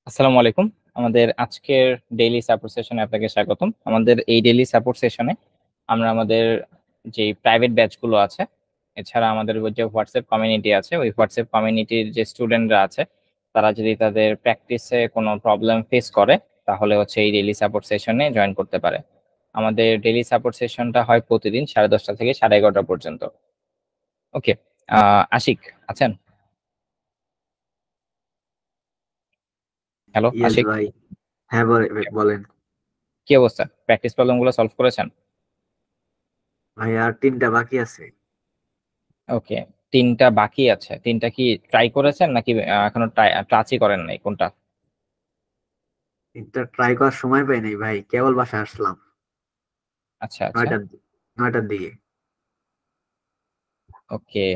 আসসালামু আলাইকুম। আমাদের আজকের ডেইলি সাপোর্ট সেশনে আপনাকে স্বাগতম। আমাদের এই ডেইলি সাপোর্ট সেশনে আমরা আমাদের যে প্রাইভেট ব্যাচগুলো আছে, এছাড়া আমাদের যে হোয়াটসঅ্যাপ কমিউনিটি আছে, ওই হোয়াটসঅ্যাপ কমিউনিটির যে স্টুডেন্টরা আছে, তারা যদি তাদের প্র্যাকটিসে কোনো প্রবলেম ফেস করে, তাহলে হচ্ছে এই ডেইলি সাপোর্ট সেশনে জয়েন করতে পারে। আমাদের ডেইলি সাপোর্ট সেশনটা হয় প্রতিদিন 10:30 থেকে 11:30 পর্যন্ত। ওকে। আশিক আছেন? হ্যালো ইয়েস আশিক, ভাই। হ্যাঁ বলেন। কি অবস্থা? প্র্যাকটিস প্রবলেমগুলো সলভ করেছেন? ভাই আর 3টা বাকি আছে। ওকে, 3টা বাকি আছে। 3টা কি ট্রাই করেছেন নাকি এখনো টাচই করেন নাই কোনটা? এটা ট্রাই করার সময় পাই নাই ভাই, কেবল বাসায় আসলাম আচ্ছা আচ্ছা। 9টার দিকে। ওকে,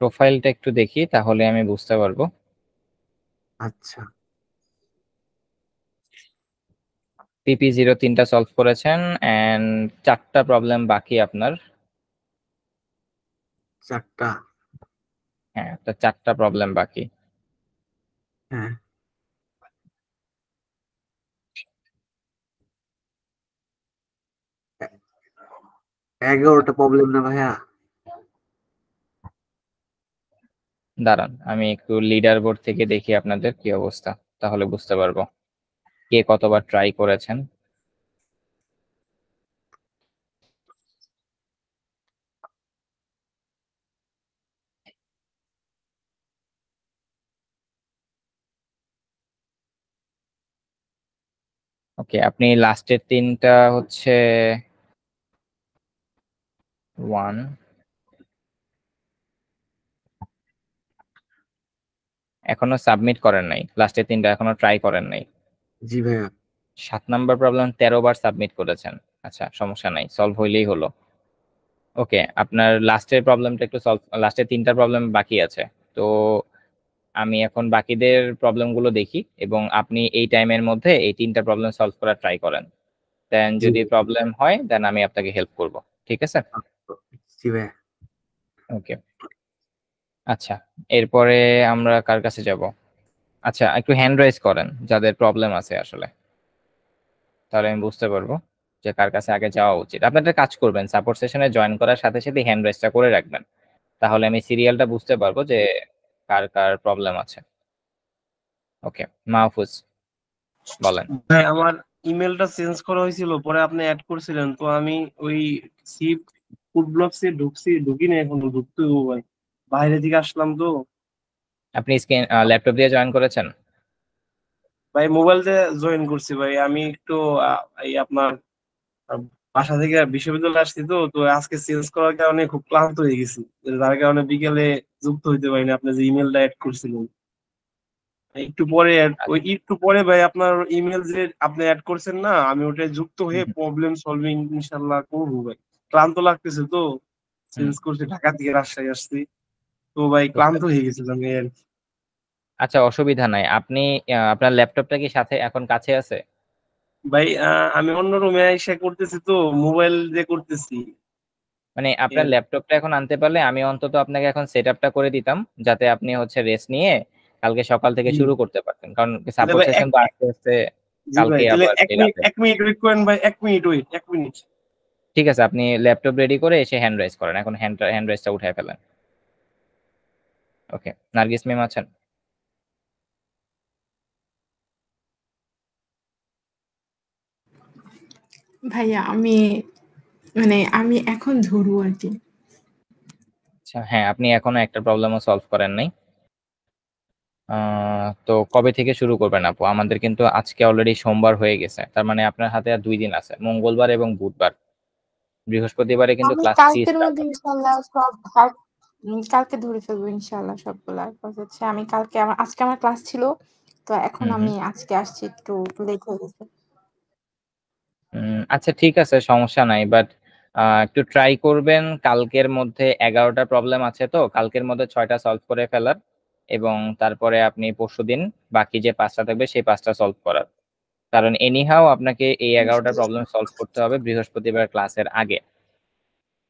প্রোফাইলটা একটু দেখি তাহলে আমি বুঝতে পারবো। আচ্ছা। PP0 3টা সলভ করেছেন এন্ড 4টা প্রবলেম বাকি আপনার। 4টা। হ্যাঁ, তো 4টা প্রবলেম বাকি। হ্যাঁ। 11টা প্রবলেম না ভাইয়া? দাঁড়ান, আমি একটু লিডার বোর্ড থেকে দেখি আপনাদের কি অবস্থা, তাহলে বুঝতে পারবো কে কতবার ট্রাই করেছেন। ওকে, আপনি লাস্টের 3টা হচ্ছে 1 এখনো সাবমিট করেন নাই, লাস্টের 3টা এখনো ট্রাই করেন নাই। জি ভাইয়া। 7 নাম্বার প্রবলেম 13 বার সাবমিট করেছেন। আচ্ছা, সমস্যা নাই, সলভ হইলেই হলো। ওকে, আপনার লাস্টের প্রবলেমটা একটু সলভ, লাস্টের 3টা প্রবলেম বাকি আছে। তো আমি এখন বাকিদের প্রবলেমগুলো দেখি এবং আপনি এই টাইমের মধ্যে এই 3টা প্রবলেম সলভ করার ট্রাই করেন। দেন জি যদি ভাই। প্রবলেম হয় দেন আমি আপনাকে হেল্প করব। ঠিক আছে? জি ভাইয়া। ওকে। আচ্ছা, এরপরে আমরা কার কাছে যাব? আচ্ছা, একটু হ্যান্ড রাইজ করেন যাদের প্রবলেম আছে আসলে, তাহলে আমি বুঝতে পারবো যে কার কাছে আগে যাওয়া উচিত। আপনাদের কাজ করবেন, সাপোর্ট সেশনে জয়েন করার সাথে সাথে হ্যান্ড রেজটা করে রাখবেন, তাহলে আমি সিরিয়ালটা বুঝতে পারবো যে কার কার প্রবলেম আছে। ওকে, মাহফুজ বলেন। ভাই আমার ইমেলটা চেঞ্জ করা হয়েছিল, পরে আপনি অ্যাড করছিলেন তো আমি ওই সি ফুড ব্লগসে ঢুকি না, এখনো ঢুকতে হবো ভাই, বাইরে থেকে আসলাম তো। আপনি স্ক্রিন ল্যাপটপ দিয়ে জয়েন করেছেন? ভাই মোবাইল দিয়ে জয়েন করছি ভাই, আমি একটু এই আপনার আহ, বাসা থেকে বিশ্ববিদ্যালয়ে আসছি তো তো আজকে চেঞ্জ করার কারণে খুব ক্লান্ত হয়ে গেছি, যার কারণে বিকেলে যুক্ত হইতে পারিনি। আপনি যে ইমেলটা অ্যাড করছিলেন একটু পরে ওই একটু পরে ভাই আপনার ইমেল যে আপনি অ্যাড করছেন না, আমি ওটা যুক্ত হয়ে হুম, প্রবলেম সলভিং ইনশাল্লাহ করবো ভাই। ক্লান্ত লাগতেছে তো, হুম, চেঞ্জ করছি, ঢাকা থেকে রাজশাহী আসছি তো ভাই, বুঝতে ক্লান্ত হয়ে পারছি। গেছিলাম এই আর কি। আচ্ছা, অসুবিধা নাই। আপনি আপনার ল্যাপটপটা কি সাথে এখন কাছে আছে? ভাই আমি অন্য রুমে এসে করতেছি তো, মোবাইল দিয়ে করতেছি। মানে আপনার ল্যাপটপটা এখন আনতে পারলে আমি অন্তত আপনাকে এখন সেট আপটা করে দিতাম, যাতে আপনি হচ্ছে রেস্ট নিয়ে কালকে সকাল থেকে জি। শুরু করতে পারতেন, কারণ তাহলে সাপোর্ট ভাই সেশন তো আস্তে আস্তে জি ভাই, কালকে তাহলে আবার এক সেই মিনিট রাতে। 1 মিনিট ওয়েট করেন ভাই, 1 মিনিট ওয়েট, 1 মিনিট। ঠিক আছে, আপনি ল্যাপটপ রেডি করে এসে হ্যান্ড রাইজ করেন, এখন হ্যান্ড রাইজটা উঠায় ফেলেন। ওকে, নার্গিস ম্যাম আছেন? ভাইয়া আমি এখন ধরবো আর কি। আচ্ছা, হ্যাঁ, আপনি এখনো একটা প্রবলেমও সলভ করেন নাই। তো কবে থেকে শুরু করবেন আপু? আমাদের কিন্তু আজকে অলরেডি সোমবার হয়ে গেছে, তার মানে আপনার হাতে আর 2 দিন আছে, মঙ্গলবার এবং বুধবার। বৃহস্পতিবারে কিন্তু আমি ক্লাস 3 কালকের স্টার্ট মধ্যে হবে। ইনশাল্লাহ কালকে ধরে ফেলবো ইনশাল্লাহ সবগুলা। Cause হচ্ছে আমি কালকে আজকে আমার ক্লাস ছিল, তো এখন হুম হুম। আমি আজকে আসছি, একটু লেট হয়ে গেছে। আচ্ছা, ঠিক আছে, সমস্যা নাই, বাট একটু ট্রাই করবেন কালকের মধ্যে। 11টা প্রবলেম আছে, তো কালকের মধ্যে 6টা সলভ করে ফেলার, এবং তারপরে আপনি পরশুদিন বাকি যে 5টা থাকবে সেই 5টা সলভ করার। কারণ এনিহাও আপনাকে এই 11টা প্রবলেম সলভ করতে হবে বৃহস্পতিবার ক্লাসের আগে।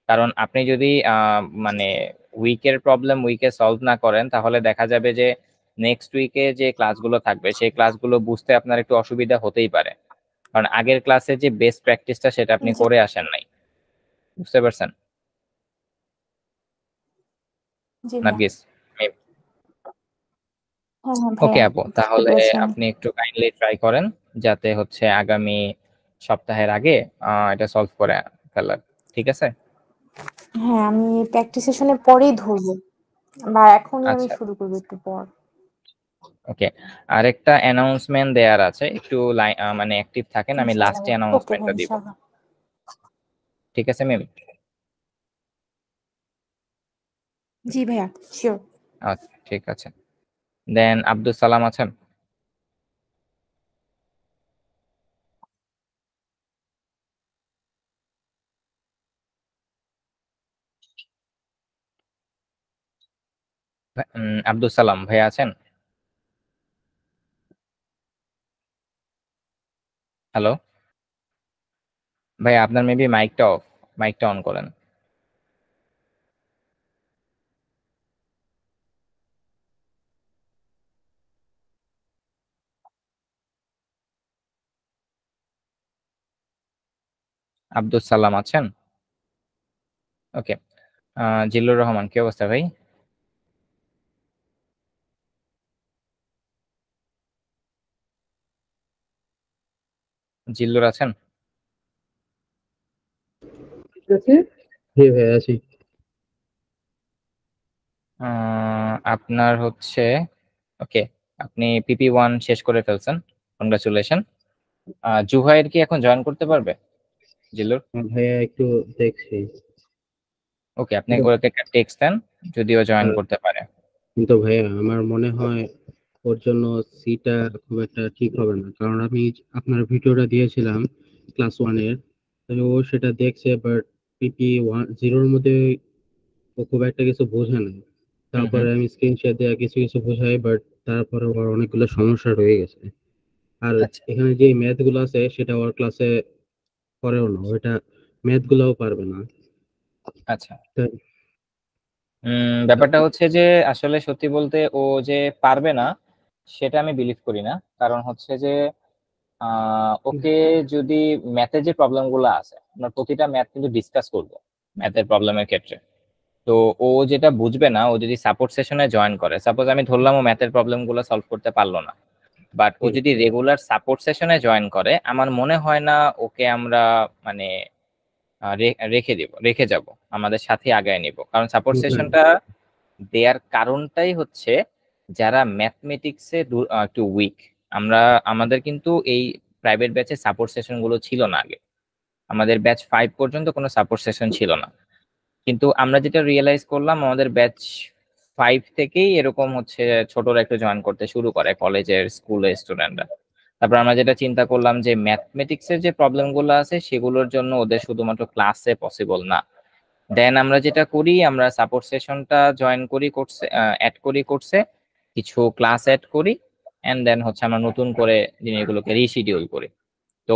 কারণ আপনি যদি মানে উইকের প্রবলেম উইকে সলভ না করেন, তাহলে দেখা যাবে যে নেক্সট উইকে যে ক্লাসগুলো থাকবে সেই ক্লাসগুলো বুঝতে আপনার একটু অসুবিধা হতেই পারে, কারণ আগের ক্লাসে যে বেস্ট প্র্যাকটিসটা সেটা আপনি জি করে আসেন নাই। বুঝতে পারছেন জি ভাইয়া। নার্গিস? হ্যাঁ হ্যাঁ ওকে ভাইয়া, আপু, বুঝতে তাহলে পেরেছি আমি। আপনি একটু কাইন্ডলি ট্রাই করেন যাতে হচ্ছে আগামী সপ্তাহের আগে এটা সলভ করে ফেলার। ঠিক আছে? হ্যাঁ, আমি প্র্যাকটিস সেশনের পরেই ধরবো, বা এখনই আমি আচ্ছা, শুরু করবো একটু পর। ওকে। আরেকটা অ্যানাউন্সমেন্ট দেয়ার আছে, একটু মানে অ্যাক্টিভ থাকেন, আমি ইনশাআল্লাহ লাস্টে ভাইয়া। ওকে ভাই, অ্যানাউন্সমেন্টটা দিব। ইনশাআল্লাহ। ঠিক আছে ম্যাম? জি ভাইয়া, শিওর। আচ্ছা ঠিক আছে। দেন আব্দুল সালাম আছেন? আব্দুল সালাম ভাই আছেন? হ্যালো ভাই, আপনার মেবি মাইকটা অফ, মাইকটা অন করেন। আব্দুল সালাম আছেন? ওকে। জিল্লুর রহমান, কি অবস্থা ভাই? জিল্লুর আছেন? ঠিক আছে। জি ভাই আছি। আপনার হচ্ছে, ওকে, আপনি PP1 শেষ করে ফেলছেন, কনগ্রাচুলেশন। জুহাইর কি এখন জয়েন করতে পারবে জিল্লুর? ভাইয়া একটু দেখছি। ওকে, আপনি কিন্তু ওকে টেক্সট দেন যদিও জয়েন আহ, করতে পারে। কিন্তু ভাইয়া আমার মনে হয় ওর জন্য সিটা খুব একটা ঠিক হবে না, কারণ আমি আপনার ভিডিওটা দিয়েছিলাম ক্লাস 1-এর, ও সেটা দেখছে, বাট PP10 মধ্যে ও খুব একটা কিছু বোঝে না। হুম হুম। তারপরে আমি স্ক্রিন শেয়ার দেওয়া কিছু কিছু বোঝাই, বাট তারপরে ওর অনেকগুলো সমস্যা রয়ে গেছে। আর আচ্ছা এখানে যে ম্যাথ গুলো আছে সেটা ওর ক্লাসে করেও না, ওইটা ম্যাথ গুলাও পারবে না। আচ্ছা। তাই ব্যাপারটা হচ্ছে যে আসলে সত্যি বলতে ও যে পারবে না সেটা আমি বিলিভ করি না, কারণ হচ্ছে যে ওকে যদি ম্যাথের যে প্রবলেম গুলো আছে, আমরা প্রতিটা ম্যাথ কিন্তু ডিসকাস করবো ম্যাথের প্রবলেমের ক্ষেত্রে। তো ও যেটা বুঝবে না, ও যদি সাপোর্ট সেশনে জয়েন করে, সাপোজ আমি ধরলাম ও ম্যাথের প্রবলেম গুলো সলভ করতে পারলো না, বাট ও যদি রেগুলার সাপোর্ট সেশনে জয়েন করে, আমার মনে হয় না ওকে আমরা মানে রেখে যাব, আমাদের সাথে আগায় নিব। কারণ সাপোর্ট সেশনটা দেয়ার কারণটাই হচ্ছে যারা ম্যাথমেটিক্সে একটু উইক, আমরা আমাদের কিন্তু এই প্রাইভেট ব্যাচে সাপোর্ট সেশন গুলো ছিল না আগে, আমাদের ব্যাচ 5 পর্যন্ত কোনো সাপোর্ট সেশন ছিল না। কিন্তু আমরা যেটা রিয়েলাইজ করলাম, আমাদের ব্যাচ 5 থেকেই এরকম হচ্ছে ছোটরা একটু জয়েন করতে শুরু করে, কলেজের স্কুলের স্টুডেন্টরা। তারপর আমরা যেটা চিন্তা করলাম যে ম্যাথমেটিক্সের যে প্রবলেম গুলো আছে সেগুলোর জন্য ওদের শুধুমাত্র ক্লাসে পসিবল না। দেন আমরা যেটা করি, আমরা সাপোর্ট সেশনটা জয়েন করি কোর্সে, অ্যাড করি কোর্সে, কিছু ক্লাস অ্যাড করি, এন্ড দেন হচ্ছে আমরা নতুন করে জিনিসগুলোকে রিশিডিউল করি। তো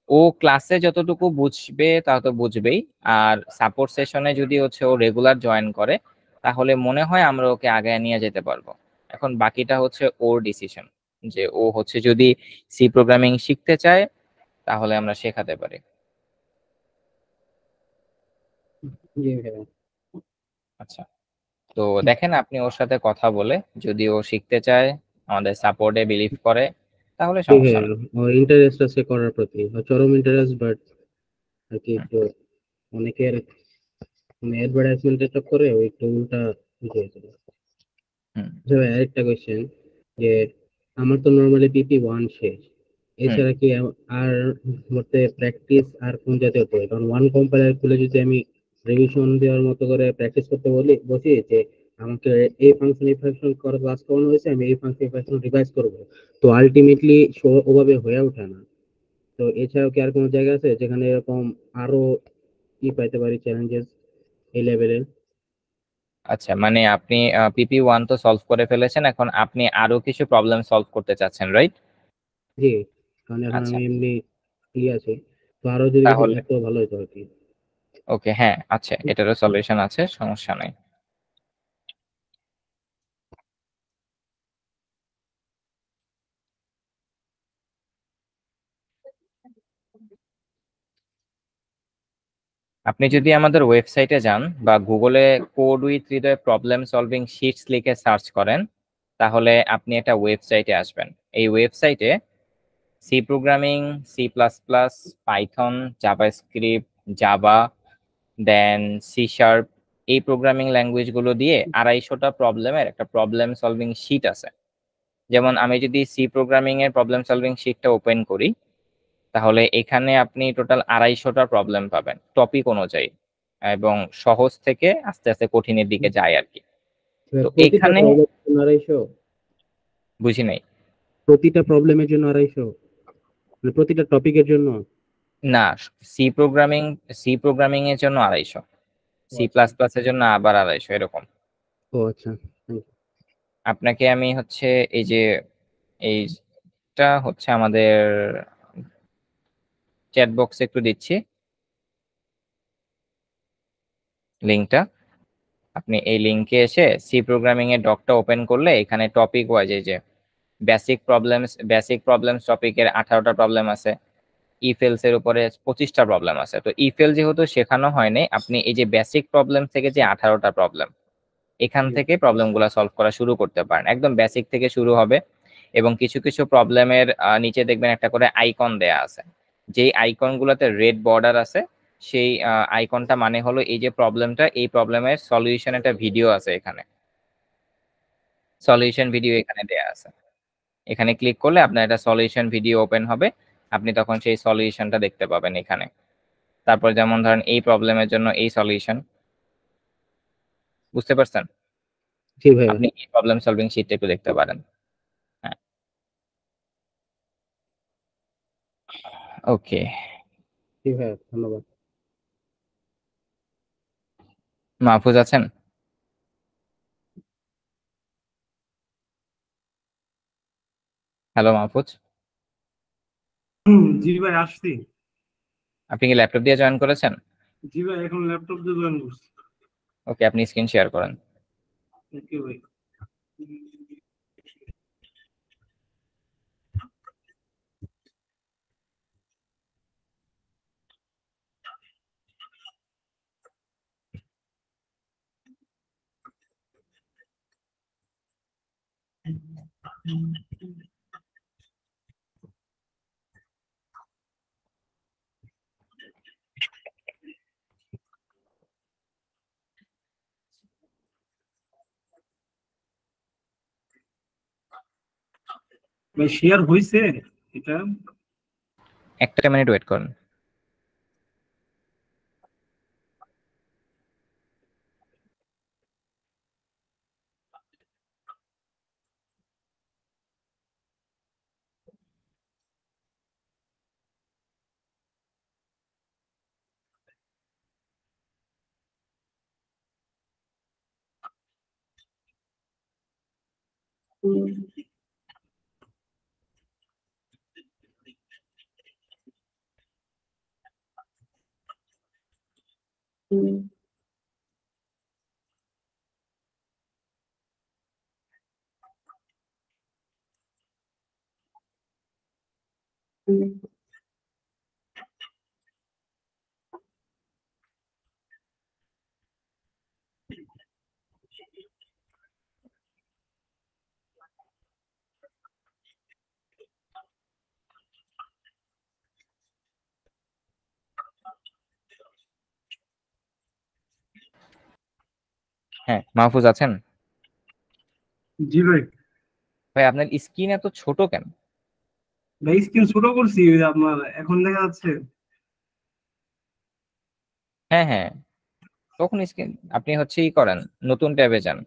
ও ক্লাসে যতটুকু বুঝবে তা তো বুঝবেই, আর সাপোর্ট সেশনে যদি হচ্ছে ও রেগুলার জয়েন করে তাহলে মনে হয় আমরা ওকে আগায় নিয়ে যেতে পারবো। এখন বাকিটা হচ্ছে ওর ডিসিশন, যে ও হচ্ছে যদি সি প্রোগ্রামিং শিখতে চায় তাহলে আমরা শেখাতে পারি। জি ভাইয়া। আচ্ছা, তো দেখেন আপনি ওর সাথে কথা বলে, যদি ও শিখতে চায়, আমাদের সাপোর্টে বিলিভ করে, তাহলে জি সমস্যা ভাইয়া, নেই। ওর ইন্টারেস্ট আছে করার প্রতি, ওর চরম ইন্টারেস্ট, বাট আর কি হুম একটু অনেকের মানে অ্যাডভার্টাইজমেন্টের চক্করে ও একটু উল্টা বুঝিয়েছিল। হুম আচ্ছা ভাই, আরেকটা কোয়েশ্চেন, যে আমার তো নর্মালি PP1 শেষ, হুম। এছাড়া কি আর মধ্যে প্র্যাকটিস আর কোন জাতীয় বই, কারণ ওয়ান কম্পাইলার খুলে যদি আমি রিভিশন দেওয়ার মতো করে প্র্যাকটিস করতে বসি, যে আমাকে এই ফাংশন করার ক্লাস করানো হয়েছে, আমি এই ফাংশন রিভাইজ করবো, তো আলটিমেটলি ওভাবে হয়ে ওঠে না। তো এছাড়াও কি আর কোনো জায়গা আছে যেখানে এরকম আরো কি পাইতে পারি চ্যালেঞ্জেস এই লেভেলের? আচ্ছা, মানে আপনি PP1 তো সলভ করে ফেলেছেন, এখন আপনি আরো কিছু প্রবলেম সলভ করতে চাচ্ছেন, রাইট? জি, কারণ এখন আচ্ছা, আমি এমনি ক্লিয়ার আছি, তো আরো যদি কিছু তাহলে থাকতো ভালো হতো আর কি। ওকে, হ্যাঁ আচ্ছা, এটারও সলিউশন আছে, সমস্যা নাই। আপনি যদি আমাদের ওয়েবসাইটে যান বা গুগলে code with Hriday problem solving sheets লিখে সার্চ করেন, তাহলে আপনি একটা ওয়েবসাইটে আসবেন। এই ওয়েবসাইটে C programming, C plus plus, Python, JavaScript, Java, then C sharp, এই প্রোগ্রামিং ল্যাঙ্গুয়েজগুলো দিয়ে 250টা প্রবলেমের একটা প্রবলেম সলভিং শিট আছে। যেমন আমি যদি সি প্রোগ্রামিং এর প্রবলেম সলভিং শিটটা ওপেন করি, তাহলে এখানে আপনি টোটাল 250টা প্রবলেম পাবেন টপিক অনুযায়ী, এবং সহজ থেকে আস্তে আস্তে কঠিনের দিকে যায় আর কি। তো প্রতিটা এখানে প্রবলেমের জন্য 250? বুঝি নাই। প্রতিটা প্রবলেমের জন্য 250? মানে প্রতিটা টপিকের জন্য? না, সি প্রোগ্রামিং এর জন্য 250, সি প্লাস প্লাস এর জন্য আবার 250, এরকম। ও আচ্ছা, thank you. আপনাকে আমি হচ্ছে এই যে এইটা হচ্ছে আমাদের চ্যাট বক্সে একটু দিচ্ছি লিঙ্কটা। আপনি এই লিঙ্কে এসে সি প্রোগ্রামিং এর ডকটা ওপেন করলে এখানে টপিক ওয়াইজ এই যে বেসিক প্রবলেমস টপিকের 18টা প্রবলেম আছে, ইফেলস এর উপরে 25টা প্রবলেম আছে। তো ইফেল যেহেতু শেখানো হয়নি, আপনি এই যে বেসিক প্রবলেম থেকে যে 18টা প্রবলেম, এখান থেকে প্রবলেমগুলো সলভ করা শুরু করতে পারেন। একদম বেসিক থেকে শুরু হবে, এবং কিছু কিছু প্রবলেমের নিচে দেখবেন একটা করে আইকন দেয়া আছে। যেই আইকনগুলোতে রেড বর্ডার আছে, সেই আইকনটা মানে হলো এই যে প্রবলেমটা, এই প্রবলেমের সলিউশন একটা ভিডিও আছে, এখানে সলিউশন ভিডিও এখানে দেয়া আছে। এখানে ক্লিক করলে আপনার একটা সলিউশন ভিডিও ওপেন হবে, আপনি তখন সেই সলিউশনটা দেখতে পাবেন এখানে। তারপর যেমন ধরেন এই প্রবলেমের জন্য এই সলিউশন, বুঝতে পারছেন? জি ভাইয়া। আপনি এই প্রবলেম সলভিং শিটটা একটু দেখতে পারেন। হ্যাঁ, ওকে। জি ভাইয়া, ধন্যবাদ। মাহফুজ আছেন? হ্যালো মাহফুজ, জি ভাই, আসছি। আপনি কি ল্যাপটপ দিয়ে জয়েন করেছেন? জি ভাই, এখন ল্যাপটপ দিয়ে জয়েন করছি। ওকে, আপনি স্ক্রিন শেয়ার করেন। ওকে ভাই। ভাই শেয়ার হইছে এটা? একটা মিনিট ওয়েট করেন। হ্যাঁ, মাহফুজ আছেন? জি ভাই। ভাই আপনার স্ক্রিন এত ছোট কেন? ভাই স্ক্রিন ছোট করছি, ওই যে আপনার এখন দেখা যাচ্ছে। হ্যাঁ হ্যাঁ, তখন স্ক্রিন আপনি হচ্ছে ই করেন, নতুন ট্যাবে যান।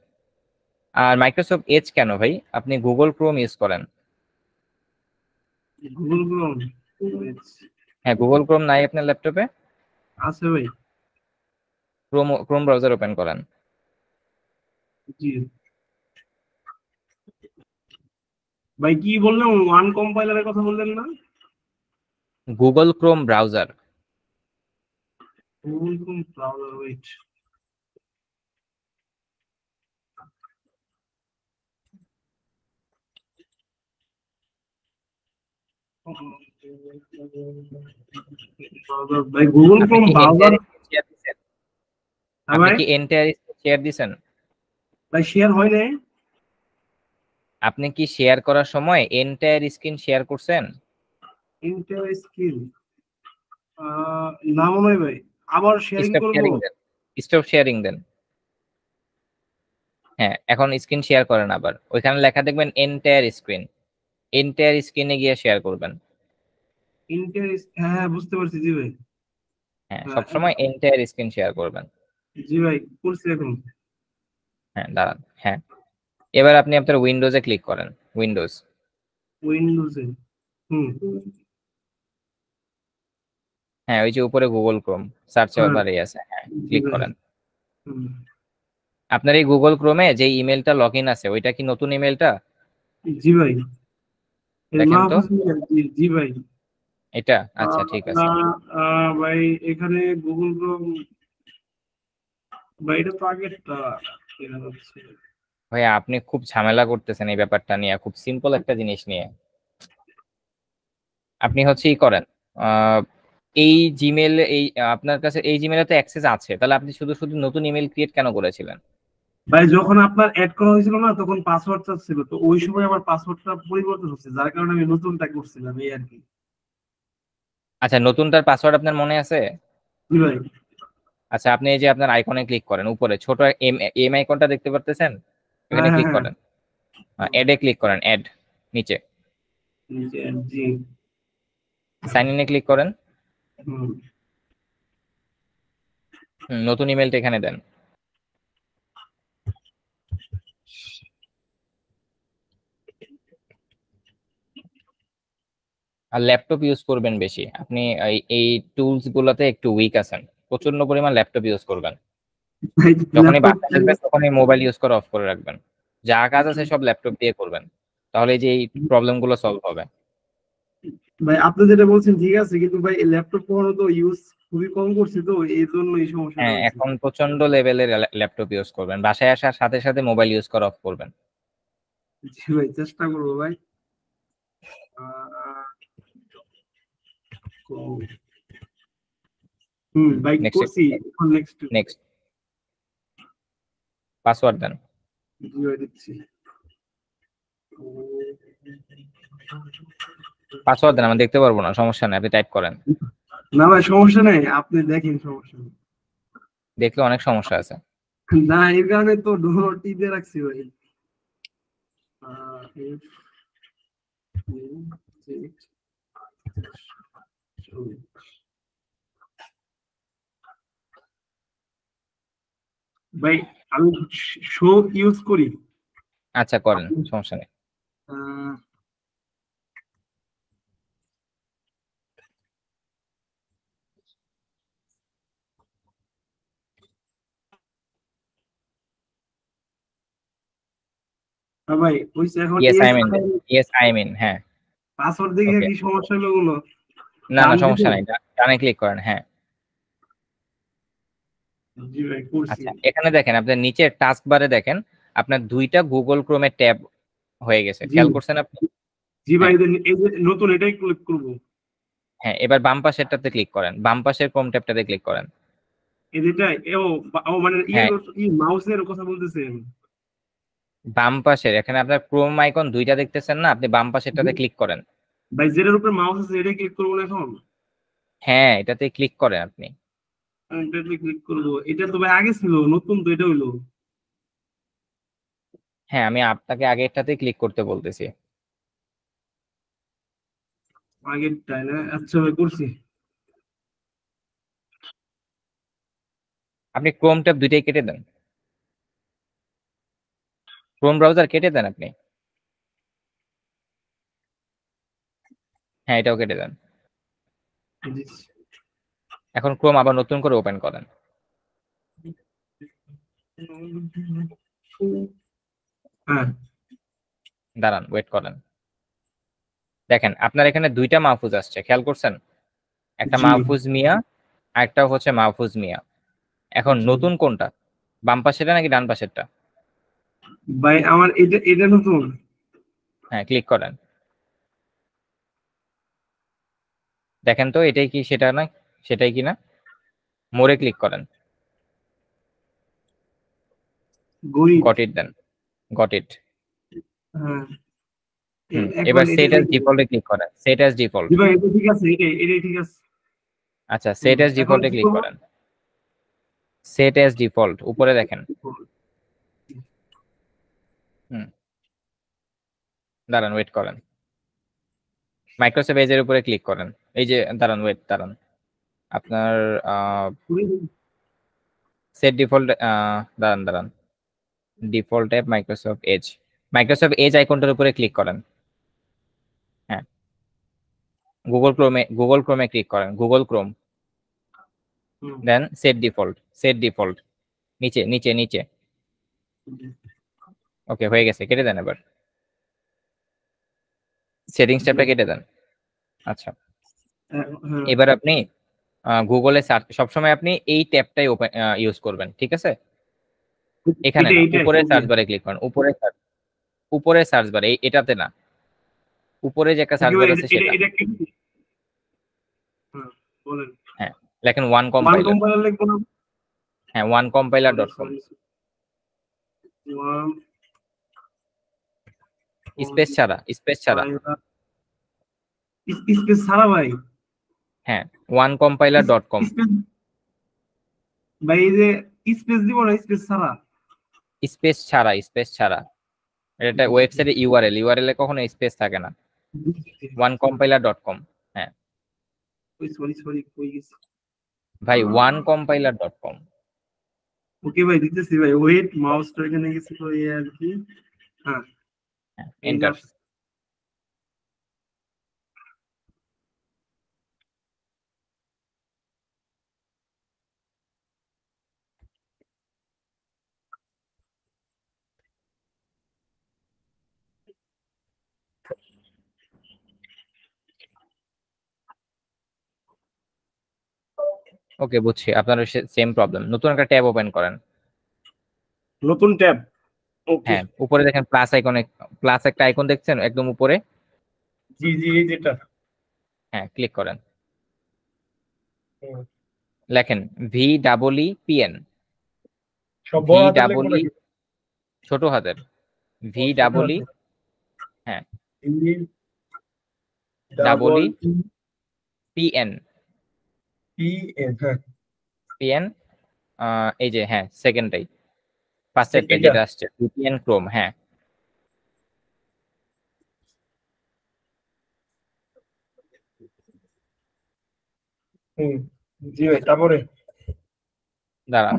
আর মাইক্রোসফট এজ কেন ভাই? আপনি গুগল ক্রোম ইউজ করেন। গুগল ক্রোম হ্যাঁ, গুগল ক্রোম নাই আপনার ল্যাপটপে? আছে ভাই। ক্রোম ব্রাউজার ওপেন করেন। জি ভাই, কি বললেন? ওয়ান কম্পাইলারের কথা বললেন না? Google Chrome browser. Google Chrome browser, wait. ভাই গুগল ক্রোম ব্রাউজার। আপনি ভাই কি এন্টায়ার শেয়ার দিছেন? ভাই শেয়ার হয় নাই। আপনি কি শেয়ার করার সময় এন্টায়ার স্ক্রিন শেয়ার করছেন? ইন্টার স্কিল না মনে হয় ভাই, আবার শেয়ারিং স্টপ করবো। শেয়ারিং দেন, স্টপ শেয়ারিং দেন। হ্যাঁ, এখন স্ক্রিন শেয়ার করেন, আবার ওইখানে লেখা দেখবেন এন্টায়ার স্ক্রিন, এন্টায়ার স্ক্রিনে গিয়ে শেয়ার করবেন। ইন্টার, হ্যাঁ হ্যাঁ বুঝতে পারছি, জি ভাই। হ্যাঁ, হ্যাঁ, সবসময় এন্টায়ার স্ক্রিন শেয়ার করবেন। জি ভাই করছি এখন। হ্যাঁ, দাঁড়ান। হ্যাঁ, এবার আপনি আপনার উইন্ডোজে ক্লিক করেন, উইন্ডোজ। উইন্ডোজে, হুম, হ্যাঁ, ওই যে উপরে গুগল ক্রোম সার্চ হ্যাঁ, বারে আছে, হ্যাঁ জি ক্লিক ভাই, করেন। হুম, আপনার এই গুগল ক্রোমে যে ইমেলটা লগ ইন আছে ওইটা কি নতুন ইমেলটা? জি ভাই, দেখেন তো, মাহফুজ মিয়া, জি জি ভাই। এটা আচ্ছা ঠিক আছে। ভাই এখানে গুগল ক্রোম, ভাই এটা তো আগেরটা কেনা যাচ্ছে। ভাইয়া আপনি খুব ঝামেলা করতেছেন এই ব্যাপারটা নিয়ে, খুব সিম্পল একটা জিনিস নিয়ে। আপনি হচ্ছে ই করেন, আহ, এই জিমেল, এই আপনার কাছে এই জিমেলে তো অ্যাক্সেস আছে, তাহলে আপনি শুধু শুধু নতুন ইমেল ক্রিয়েট কেন করেছিলেন? ভাই যখন আপনার অ্যাড করা হয়েছিল না, তখন পাসওয়ার্ডটা ছিল, তো ওই সময় আমার পাসওয়ার্ডটা পরিবর্তন হচ্ছে, যার কারণে আমি নতুনটা করছিলাম এই আর কি। আচ্ছা, নতুনটার পাসওয়ার্ড আপনার মনে আছে? জি ভাই, আচ্ছা, আপনি এই যে আপনার আইকনে ক্লিক করেন, উপরে ছোট এম এম আইকনটা দেখতে পারতেছেন? হ্যাঁ এখানে হ্যাঁ ক্লিক হ্যাঁ, করেন, অ্যাডে ক্লিক করেন, অ্যাড নিচে জি জি, সাইন ইনে ক্লিক করেন। হুম, নতুন ইমেলটা এখানে দেন। আর ল্যাপটপ ইউজ করবেন বেশি, আপনি এই টুলস গুলাতে একটু উইক আছেন, প্রচন্ড পরিমাণ ল্যাপটপ ইউজ করবেন। ভাই যখনই ল্যাপটপ, বাসায় আসবেন তখনই মোবাইল ইউজ করা অফ করে রাখবেন, যা কাজ আছে সব ল্যাপটপ দিয়ে করবেন, তাহলে এই যে এই প্রবলেম গুলো সলভ হবে। ভাই আপনি যেটা বলছেন ঠিক আছে, কিন্তু ভাই ল্যাপটপ কখনো তো ইউজ খুবই কম করছি, তো এই জন্য এই সমস্যাটা হ্যাঁ, হয়েছে। এখন প্রচন্ড লেভেলের ল্যাপটপ ইউজ করবেন, বাসায় আসার সাথে সাথে মোবাইল ইউজ করা অফ করবেন। জি ভাই চেষ্টা করবো ভাই। আহ, ভাই নেক্সট, করছি, এখন নেক্সট। নেক্সট পাসওয়ার্ড দেন। জি ভাই দিচ্ছি। পাসওয়ার্ড দেন, আমরা দেখতে পারবো না, সমস্যা নেই, আপনি টাইপ করেন। না ভাই সমস্যা নেই, আপনি দেখেন, সমস্যা নেই। দেখলে অনেক সমস্যা আছে। না এর কারণে তো ডোর টিপে রাখছি ভাই। F, U, Z, ভাই আমি শো ইউজ করি। আচ্ছা করেন, সমস্যা নেই। আহ, ভাই হইছে এখন ইয়েস আই এস, মিন দেন, ইয়েস আই মিন, হ্যাঁ। পাসওয়ার্ড দেখে ওকে, কি সমস্যা হলো কোনো? না না ডান দিকে, সমস্যা নাই, ডানে ক্লিক করেন, হ্যাঁ। জি ভাই করছি। আচ্ছা, এখানে দেখেন আপনার নিচের টাস্ক বারে দেখেন আপনার দুইটা গুগল ক্রোমের ট্যাব হয়ে গেছে, জি খেয়াল করছেন আপনি? জি ভাই, হ্যাঁ, এই যে নতুন এটাই ক্লিক করবো। হ্যাঁ, এবার বাম পাশেরটাতে ক্লিক করেন, বাম পাশের ক্রোম ট্যাবটাতে ক্লিক করেন। এটাই ও মানে হ্যাঁ, মাউসের কথা বলতেছেন? বাম পাশের এখানে আপনার ক্রোম আইকন দুইটা দেখতেছেন না, আপনি বাম পাশেরটাতে ক্লিক করেন। ভাই যেটার উপরে মাউস আছে এটাই ক্লিক করবো না এখন? হ্যাঁ, এটাতে ক্লিক করেন আপনি। আমি এটাতে ক্লিক করবো, এটা তো ভাই আগে ছিল, নতুন তো এটা হইলো হ্যাঁ, আমি আপনাকে আগেরটাতে ক্লিক করতে বলতেছি। আগেরটাই না? আচ্ছা ভাই করছি। আপনি ক্রোম ট্যাব দুইটাই কেটে দেন, ক্রোম ব্রাউজার কেটে দেন আপনি। হ্যাঁ, এটাও কেটে দেন। এখন ক্রোম আবার নতুন করে ওপেন করেন। হ্যাঁ, দাঁড়ান, ওয়েট করেন। দেখেন আপনার এখানে দুইটা মাহফুজ আসছে, খেয়াল করছেন? একটা জি মাহফুজ মিয়া আর একটা হচ্ছে মাহফুজ মিয়া। এখন জি নতুন কোনটা, বাম পাশেরটা নাকি ডান পাশেরটা? ভাই আমার এটা এটা নতুন। হ্যাঁ, ক্লিক করেন, দেখেন তো এটাই কি সেটা না, সেটাই কি না। মোরে ক্লিক করেন। গরিব। গট ইট দেন, গট ইট। হ্যাঁ এবার এখন সেট এটা অ্যাজ ডিফল্টে ক্লিক করেন, সেট অ্যাজ ডিফল্ট। জি ভাই এটা ঠিক আছে, এটাই ঠিক আছে। আচ্ছা, সেট অ্যাজ এখন ডিফল্টে কি ক্লিক করবো? করেন, সেট অ্যাজ ডিফল্ট উপরে দেখেন। দাঁড়ান, ওয়েট করেন, মাইক্রোসফট এজের উপরে ক্লিক করেন। এই যে দাঁড়ান, ওয়েট দাঁড়ান, আপনার সেট ডিফল্ট, দাঁড়ান দাঁড়ান, default app Microsoft Edge, Microsoft Edge আইকনটার উপরে ক্লিক করেন। হ্যাঁ, গুগল ক্রোমে ক্লিক করেন, Google Chrome, then set default, set default, নিচে নিচে নিচে। ওকে, হয়ে গেছে, কেটে দেন এবার, সেটিংস ট্যাবটা কেটে দেন। আচ্ছা, এবার আপনি গুগলে সার্চ, সবসময় আপনি এই ট্যাবটাই ওপেন ইউজ করবেন, ঠিক আছে? এখানে না, উপরে সার্চ বারে ক্লিক করেন, উপরে সার্চ বারে, এটাতে না, উপরে যে একটা সার্চ বার আছে সেটা। হ্যাঁ, লেখেন ওয়ান কম্পাইলার। হ্যাঁ, onecompiler.com, স্পেস ছাড়া, স্পেস ছাড়া। স্পেস ছাড়া ভাই? হ্যাঁ, onecompiler.com, ভাই এই যে স্পেস দিব না, স্পেস ছাড়া? স্পেস ছাড়া, স্পেস ছাড়া। এটা ওয়েবসাইটে ইউআরএল এ কখনো স্পেস থাকে না। onecompiler.com, হ্যাঁ সরি কই গেছে ভাই, onecompiler.com। ওকে ভাই দিতেছি ভাই, ওয়েট মাউসটা এখানে গেছে তো এই আর কি। হ্যাঁ, এন্টার। ওকে, বুঝছি, আপনার সেম প্রবলেম। নতুন একটা ট্যাব ওপেন করেন। নতুন ট্যাব? ওকে, হ্যাঁ, উপরে দেখেন প্লাস আইকনে, প্লাস একটা আইকন দেখছেন একদম উপরে? জি জি এই যেটা। হ্যাঁ, ক্লিক করেন, লেখেন VEEPN, সব বড় হাতের লিখবো VEE, নাকি? ছোট হাতের, VEE হ্যাঁ ডাবল PN, হ্যাঁ PN, এই যে হ্যাঁ সেকেন্ডটাই, ফার্স্টেরটা এটা? যেটা আসছে VPN ক্রোম। হ্যাঁ, জি ভাই, তারপরে? দাঁড়ান,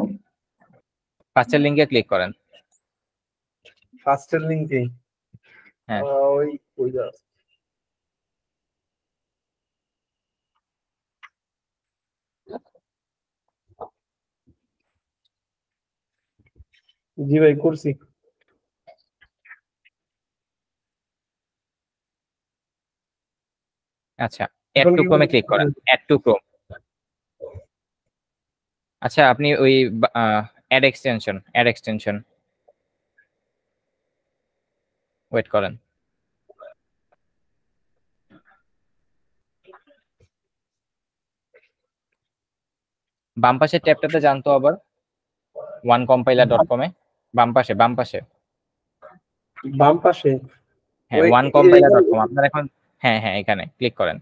ফার্স্টের লিঙ্কে ক্লিক করেন। ফার্স্টের লিংকে? হ্যাঁ, ওই ওই যা। জি ভাই করছি। আচ্ছা, অ্যাড টু ক্রোমে ক্লিক করেন, অ্যাড টু ক্রোম। আচ্ছা, আপনি ওই অ্যাড এক্সটেনশন ওয়েট করেন। বাম পাশের ট্যাবটাতে যান তো আবার, onecompiler.com এ, বাম পাশে, বাম পাশে। বাম পাশে? হ্যাঁ, onecompiler.com আপনার এখন, হ্যাঁ হ্যাঁ এখানে ক্লিক করেন।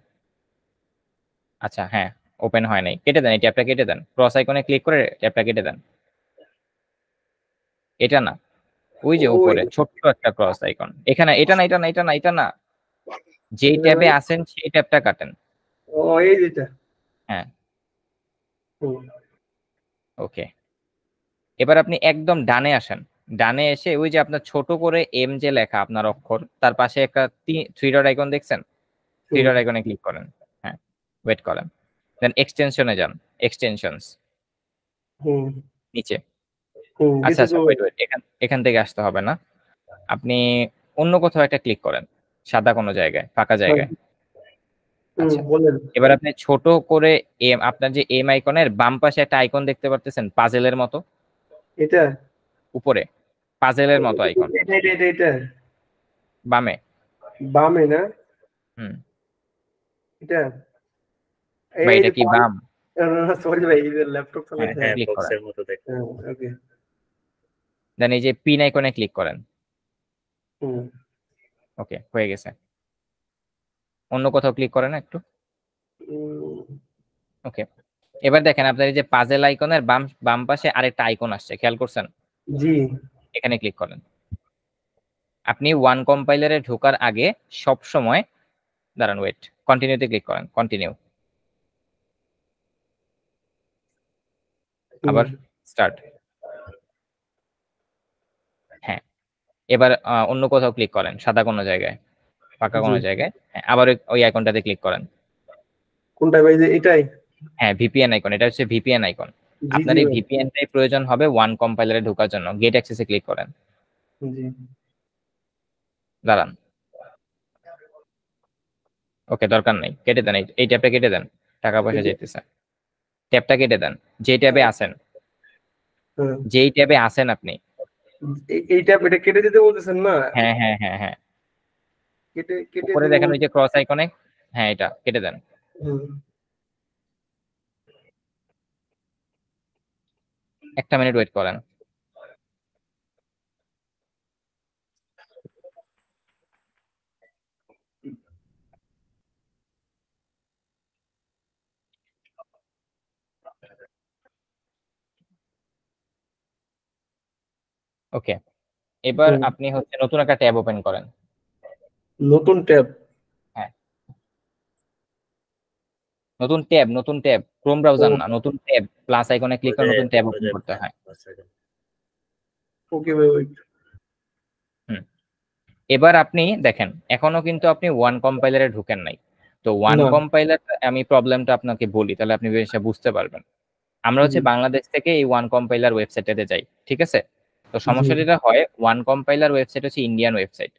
আচ্ছা, হ্যাঁ ওপেন হয় নাই, কেটে দেন, এই ট্যাবটা কেটে দেন, ক্রস আইকনে ক্লিক করে ট্যাবটা কেটে দেন। এটা না, ওই যে উপরে ছোট্ট একটা ক্রস আইকন, এখানে, এটা না, এটা না, এটা না, এটা না, যেই ট্যাবে আছেন সেই ট্যাবটা কাটেন। ও এই যেটা? হ্যাঁ, ওকে। এবার আপনি একদম ডানে আসেন, ডানে এসে ওই যে আপনার ছোট করে এম যে লেখা আপনার অক্ষর, তার পাশে একটা থ্রি ডট আইকন দেখছেন, থ্রি ডট আইকনে ক্লিক করেন। হ্যাঁ, ওয়েট করেন, দেন এক্সটেনশনে যান, এক্সটেনশনস, নিচে। আচ্ছা আচ্ছা, ওয়েট ওয়েট, এখান থেকে আসতে হবে না, আপনি অন্য কোথাও একটা ক্লিক করেন, সাদা কোনো জায়গায়, ফাঁকা জায়গায়। আচ্ছা, এবার আপনি ছোট করে এম, আপনার যে এম আইকনের বাম পাশে একটা আইকন দেখতে পারতেছেন পাজেলের মতো, এটা উপরে পাজেলের মতো আইকন, এটা বামে, বামে না? এটা ভাই এটা কি বাম? সরি ভাই, এই ল্যাপটপ হ্যাঁ, ক্লিক করেন। ওকে দেন এই যে পিন আইকনে ক্লিক করেন। হুম। ওকে, হয়ে গেছে। অন্য কোথাও ক্লিক করেন একটু। উম, ওকে, এবার দেখেন আপনার এই যে পাজেল আইকনের বাম বাম পাশে আরেকটা আইকন আসছে, খেয়াল করছেন? জি। এখানে ক্লিক করেন। আপনি ওয়ান কম্পাইলারে ঢোকার আগে সব সময়, দাঁড়ান ওয়েট, কন্টিনিউতে ক্লিক করেন, কন্টিনিউ, আবার স্টার্ট। হ্যাঁ, এবার অন্য কোথাও ক্লিক করেন, সাদা কোনো জায়গায়, ফাঁকা কোনো জি। জায়গায়। হ্যাঁ, আবার ওই আইকনটাতে ক্লিক করেন। কোনটা ভাই, যে এটাই? হ্যাঁ, ভিপিএন আইকন, এটা হচ্ছে ভিপিএন আইকন। জি আপনার জি এই ভাই। ভিপিএনটাই প্রয়োজন হবে ওয়ান কম্পাইলারে ঢোকার জন্য। গেট অ্যাক্সেসে ক্লিক করেন, জি। দাঁড়ান। ওকে, দরকার নেই, কেটে দেন, এই ট্যাবটা কেটে দেন, টাকা পয়সা যাইতেছে। ট্যাবটা কেটে দেন, যে ট্যাবে আছেন, হ্যাঁ। যেই ট্যাবে আছেন আপনি। এইটা এটা কেটে দিতে বলতেছেন না? হ্যাঁ হ্যাঁ হ্যাঁ হ্যাঁ, কেটে কেটে উপরে দিব। দেখেন ওই যে ক্রস আইকনে, হ্যাঁ এটা কেটে দেন। হুম। 1 মিনিট ওয়েট করেন। ওকে, এবার হুম। আপনি হচ্ছে নতুন একটা ট্যাব ওপেন করেন। নতুন ট্যাব? হ্যাঁ, নতুন ট্যাব, ক্রোম ও, ব্রাউজার না, নতুন ট্যাব, প্লাস আইকনে ক্লিক করে নতুন ট্যাব ওপেন করতে হয়। ওকে ভাই, ওয়েট। হুম, এবার আপনি দেখেন এখনো কিন্তু আপনি ওয়ান কম্পাইলারে ঢুকেন নাই। তো ওয়ান না। কম্পাইলার, আমি প্রবলেমটা আপনাকে বলি, তাহলে আপনি বেশি বুঝতে পারবেন। আমরা হচ্ছে জি বাংলাদেশ থেকে এই ওয়ান কম্পাইলার ওয়েবসাইটে যাই, ঠিক আছে? তো জি সমস্যা যেটা হয়, ওয়ান কম্পাইলার ওয়েবসাইট হচ্ছে ইন্ডিয়ান ওয়েবসাইট।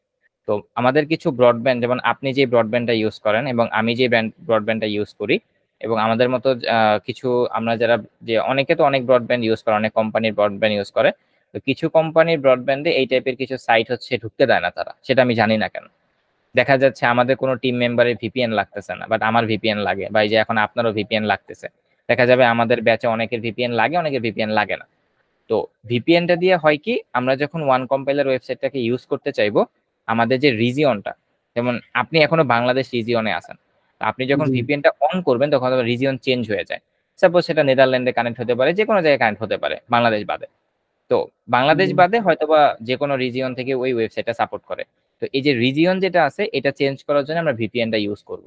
তো আমাদের কিছু ব্রডব্যান্ড, যেমন আপনি যে ব্রডব্যান্ডটা ইউজ করেন এবং আমি যে ব্রডব্যান্ডটা ইউজ করি, এবং আমাদের মতো কিছু, আমরা যারা, যে অনেকে তো অনেক ব্রডব্যান্ড ইউজ করে, অনেক কোম্পানির ব্রডব্যান্ড ইউজ করে। তো কিছু কোম্পানির ব্রডব্যান্ডে এই টাইপের কিছু সাইট হচ্ছে ঢুকতে দেয় না তারা, সেটা আমি জানি না কেন। দেখা যাচ্ছে আমাদের কোনো টিম মেম্বারের ভিপিএন লাগতেছে না, বাট আমার ভিপিএন লাগে, বা এই যে এখন আপনারও ভিপিএন লাগতেছে। দেখা যাবে আমাদের ব্যাচে অনেকের ভিপিএন লাগে, অনেকের ভিপিএন লাগে না। তো ভিপিএনটা দিয়ে হয় কি, আমরা যখন ওয়ান কম্পাইলার ওয়েবসাইটটাকে ইউজ করতে চাইবো, আমাদের যে রিজিয়নটা, যেমন আপনি এখনো বাংলাদেশ রিজিয়নে আছেন, তো আপনি যখন জি ভিপিএনটা অন করবেন তখন রিজিয়ন চেঞ্জ হয়ে যায়। সাপোজ সেটা নেদারল্যান্ডে কানেক্ট হতে পারে, যে কোনো জায়গায় কানেক্ট হতে পারে, বাংলাদেশ বাদে। তো বাংলাদেশ জি বাদে হয়তোবা যে কোনো রিজিয়ন থেকে ওই ওয়েবসাইটটা সাপোর্ট করে। তো এই যে রিজিয়ন যেটা আছে, এটা চেঞ্জ করার জন্য আমরা ভিপিএনটা ইউজ করব,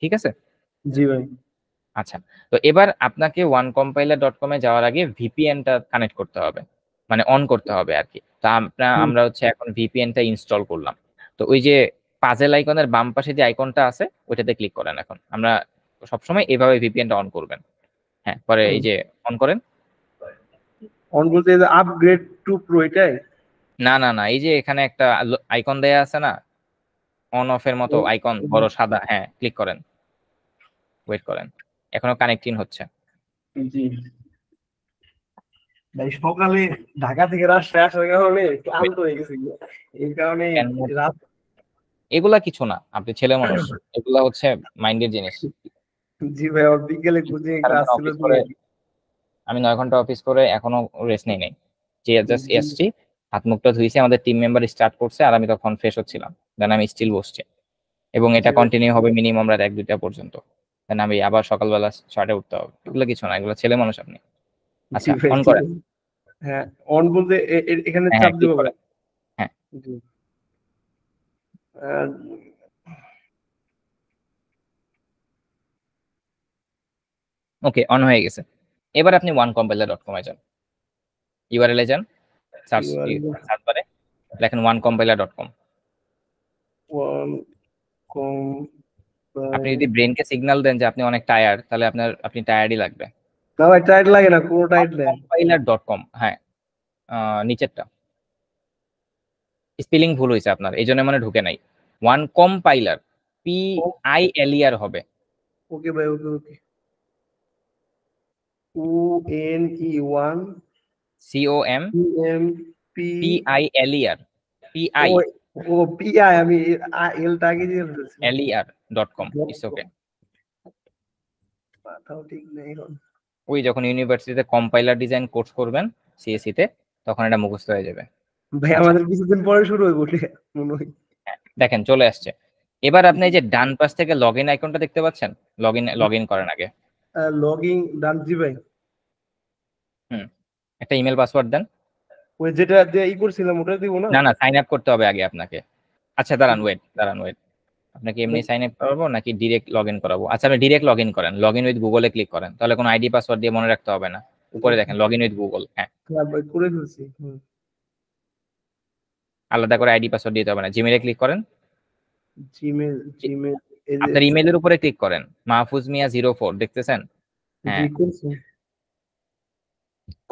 ঠিক আছে? জি ভাই। আচ্ছা, তো এবার আপনাকে ওয়ান কম্পাইলার ডট কমে যাওয়ার আগে ভিপিএনটা কানেক্ট করতে হবে, মানে অন করতে হবে আর কি। তো হুম। আমরা হচ্ছে এখন ভিপিএনটা ইনস্টল করলাম। তো ওই যে পাজেল আইকনের বাম পাশে যে আইকনটা আছে, ওইটাতে ক্লিক করেন। এখন আমরা সবসময় এভাবে ভিপিএনটা অন করবেন। হ্যাঁ, পরে এই যে অন করেন। অন বলতে আপগ্রেড টু প্রো, এটাই? না না না, এই যে এখানে একটা আইকন দেয়া আছে না, অন অফ এর মতো আইকন, বড় সাদা, হ্যাঁ ক্লিক করেন। ওয়েট করেন, এখনো কানেক্টিং হচ্ছে। জি ভাই, সকালে ঢাকা থেকে রাজশাহী আসার কারণে ক্লান্ত হয়ে গেছি, এই কারণে রাত। এগুলা কিছু না, আপনি ছেলে মানুষ, এগুলা হচ্ছে মাইন্ডের জিনিস। জি ভাই, আমার বিকেলে কোচিং ক্লাস ছিল অফিস তো। করে, আমি 9 ঘন্টা অফিস করে এখনো রেস্ট নেই নাই। যে জাস্ট জি এসছি, হাত মুখটা ধুইছি, আমাদের টিম মেম্বার স্টার্ট করছে, আর আমি তখন ফ্রেশ হচ্ছিলাম। দেন আমি স্টিল বসছি, এবং এটা জি ভাই। কন্টিনিউ হবে মিনিমাম রাত 1-2টা পর্যন্ত। দেন আমি আবার সকালবেলা 6টায় উঠতে হবে। এগুলো কিছু না, এগুলো ছেলে মানুষ আপনি। জি আচ্ছা, ভাই, অন ঠিক করেন। আছে। হ্যাঁ, অন বলতে এখানে হ্যাঁ চাপ হ্যাঁ, দিব ক্লিক ভাই? করেন। হ্যাঁ, জি। আহ, ওকে, অন হয়ে গেছে। এবার আপনি ওয়ান কম্পাইলার ডট কমে যান, ইউআরএল এ যান, সার্চ সার্চ বারে লেখেন one compiler dot com. One com আপনি যদি ব্রেনকে সিগন্যাল দেন যে আপনি অনেক টায়ার্ড, তাহলে আপনি টায়ার্ডই লাগবে। না ভাই, টাইট লাগে না, কোনো টাইট নেই। কম্পাইলার ডট কম, হ্যাঁ, নিচেরটা। স্পেলিং ভুল হয়েছে আপনার, এই জন্য মানে ঢুকে নাই। ওয়ান কম্পাইলার, PILER হবে। ওকে ভাই, ওকে ওকে। UN COM EM P। PILER, ও ও PI, আমি এলটা আগে দিয়ে ফেলছি। PILER.com, it's okay. মাথাও ঠিক নেই এখন। ওই যখন ইউনিভার্সিটিতে কম্পাইলার ডিজাইন কোর্স করবেন, CSE তে, তখন এটা মুখস্থ হয়ে যাবে। ভাই আচ্ছা। আমাদের কিছুদিন পরে শুরু হইব মনে হয়। দেখেন চলে আসছে। এবার আপনি এই যে ডান পাশ থেকে লগ ইন আইকনটা দেখতে পাচ্ছেন, লগ ইন করেন আগে। লগইন ডান জি ভাই, একটা ইমেল পাসওয়ার্ড দেন। ওই যেটা দিয়ে করছিলাম ওটা দিব না? না না, সাইন আপ করতে হবে আগে আপনাকে। আচ্ছা দাঁড়ান, ওয়েট। আপনাকে এমনি সাইন আপ করাবো নাকি ডিরেক্ট লগ ইন করাবো? আচ্ছা আপনি ডিরেক্ট লগ ইন করেন, লগ ইন উইথ গুগলে ক্লিক করেন, তাহলে কোনো আইডি পাসওয়ার্ড দিয়ে মনে রাখতে হবে না। উপরে দেখেন লগ ইন উইথ গুগল, হ্যাঁ হ্যাঁ ভাই করে ফেলছি। আলাদা করে আইডি পাসওয়ার্ড দিতে হবে না। জিমেলে ক্লিক করেন, জিমেল এই যে আপনার ইমেলের উপরে ক্লিক করেন, মাহফুজ মিয়া 04 দেখতেছেন? হ্যাঁ জি করছি,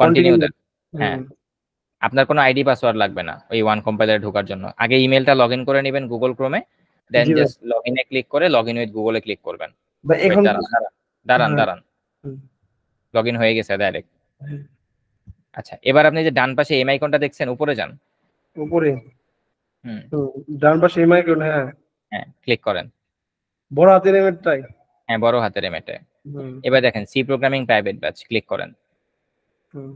কন্টিনিউ দেন। হুম। হ্যাঁ আপনার কোনো আইডি পাসওয়ার্ড লাগবে না ওই ওয়ান কম্পাইলারে ঢোকার জন্য। আগে ইমেলটা লগ ইন করে নেবেন গুগল ক্রোমে, দেন জি ভাই। জাস্ট লগ ইনে ক্লিক করে লগ ইন উইথ গুগলে ক্লিক করবেন। ভাই Wait, এখন দাঁড়ান হ্যাঁ। হুম। লগ ইন হয়ে গেছে ডাইরেক্ট। হুম। আচ্ছা এবার আপনি যে ডান পাশে এম আইকনটা দেখছেন, উপরে যান। উপরে হুম ডান পাশে এমআই কোন, হ্যাঁ হ্যাঁ ক্লিক করেন। বড় হাতের এমএটাই। হ্যাঁ বড় হাতের এম এটা। হুম এবার দেখেন C programming private batch, click করেন। হুম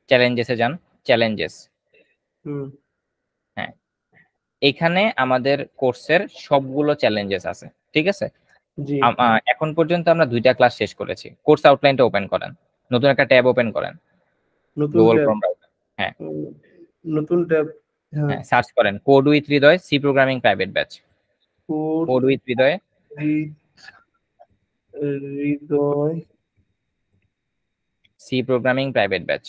চ্যালেঞ্জেসে যান, চ্যালেঞ্জেস। হুম হ্যাঁ এখানে আমাদের কোর্সের সবগুলো চ্যালেঞ্জেস আছে, ঠিক আছে? জি এখন পর্যন্ত আমরা 2টা ক্লাস শেষ করেছি। কোর্স আউটলাইনটা ওপেন করেন, নতুন একটা ট্যাব ওপেন করেন নতুন গুগল ট্যাব, ক্রোম ব্রাউজার। হ্যাঁ নতুন ট্যাব, হ্যাঁ হ্যাঁ সার্চ করেন code with Hriday C programming private batch. Code with Hriday Hriday C programming private batch.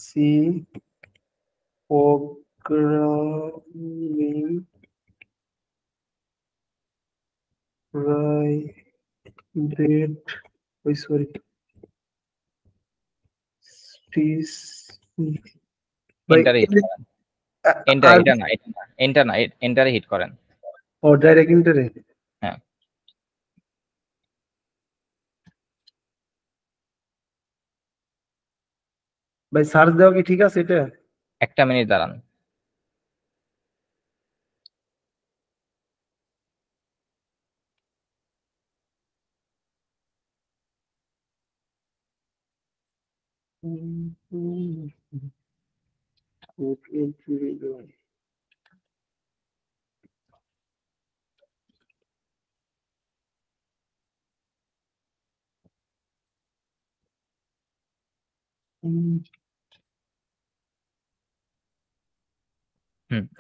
C programming private, ওই সরি প্লিজ এন্টারে হিট করেন, এন্টারে হিট করেন। ও ডাইরেক্ট ইন্টারে। হ্যাঁ ভাই সার্চ দেওয়া কি ঠিক আছে এটা? একটা মিনিট দাঁড়ান।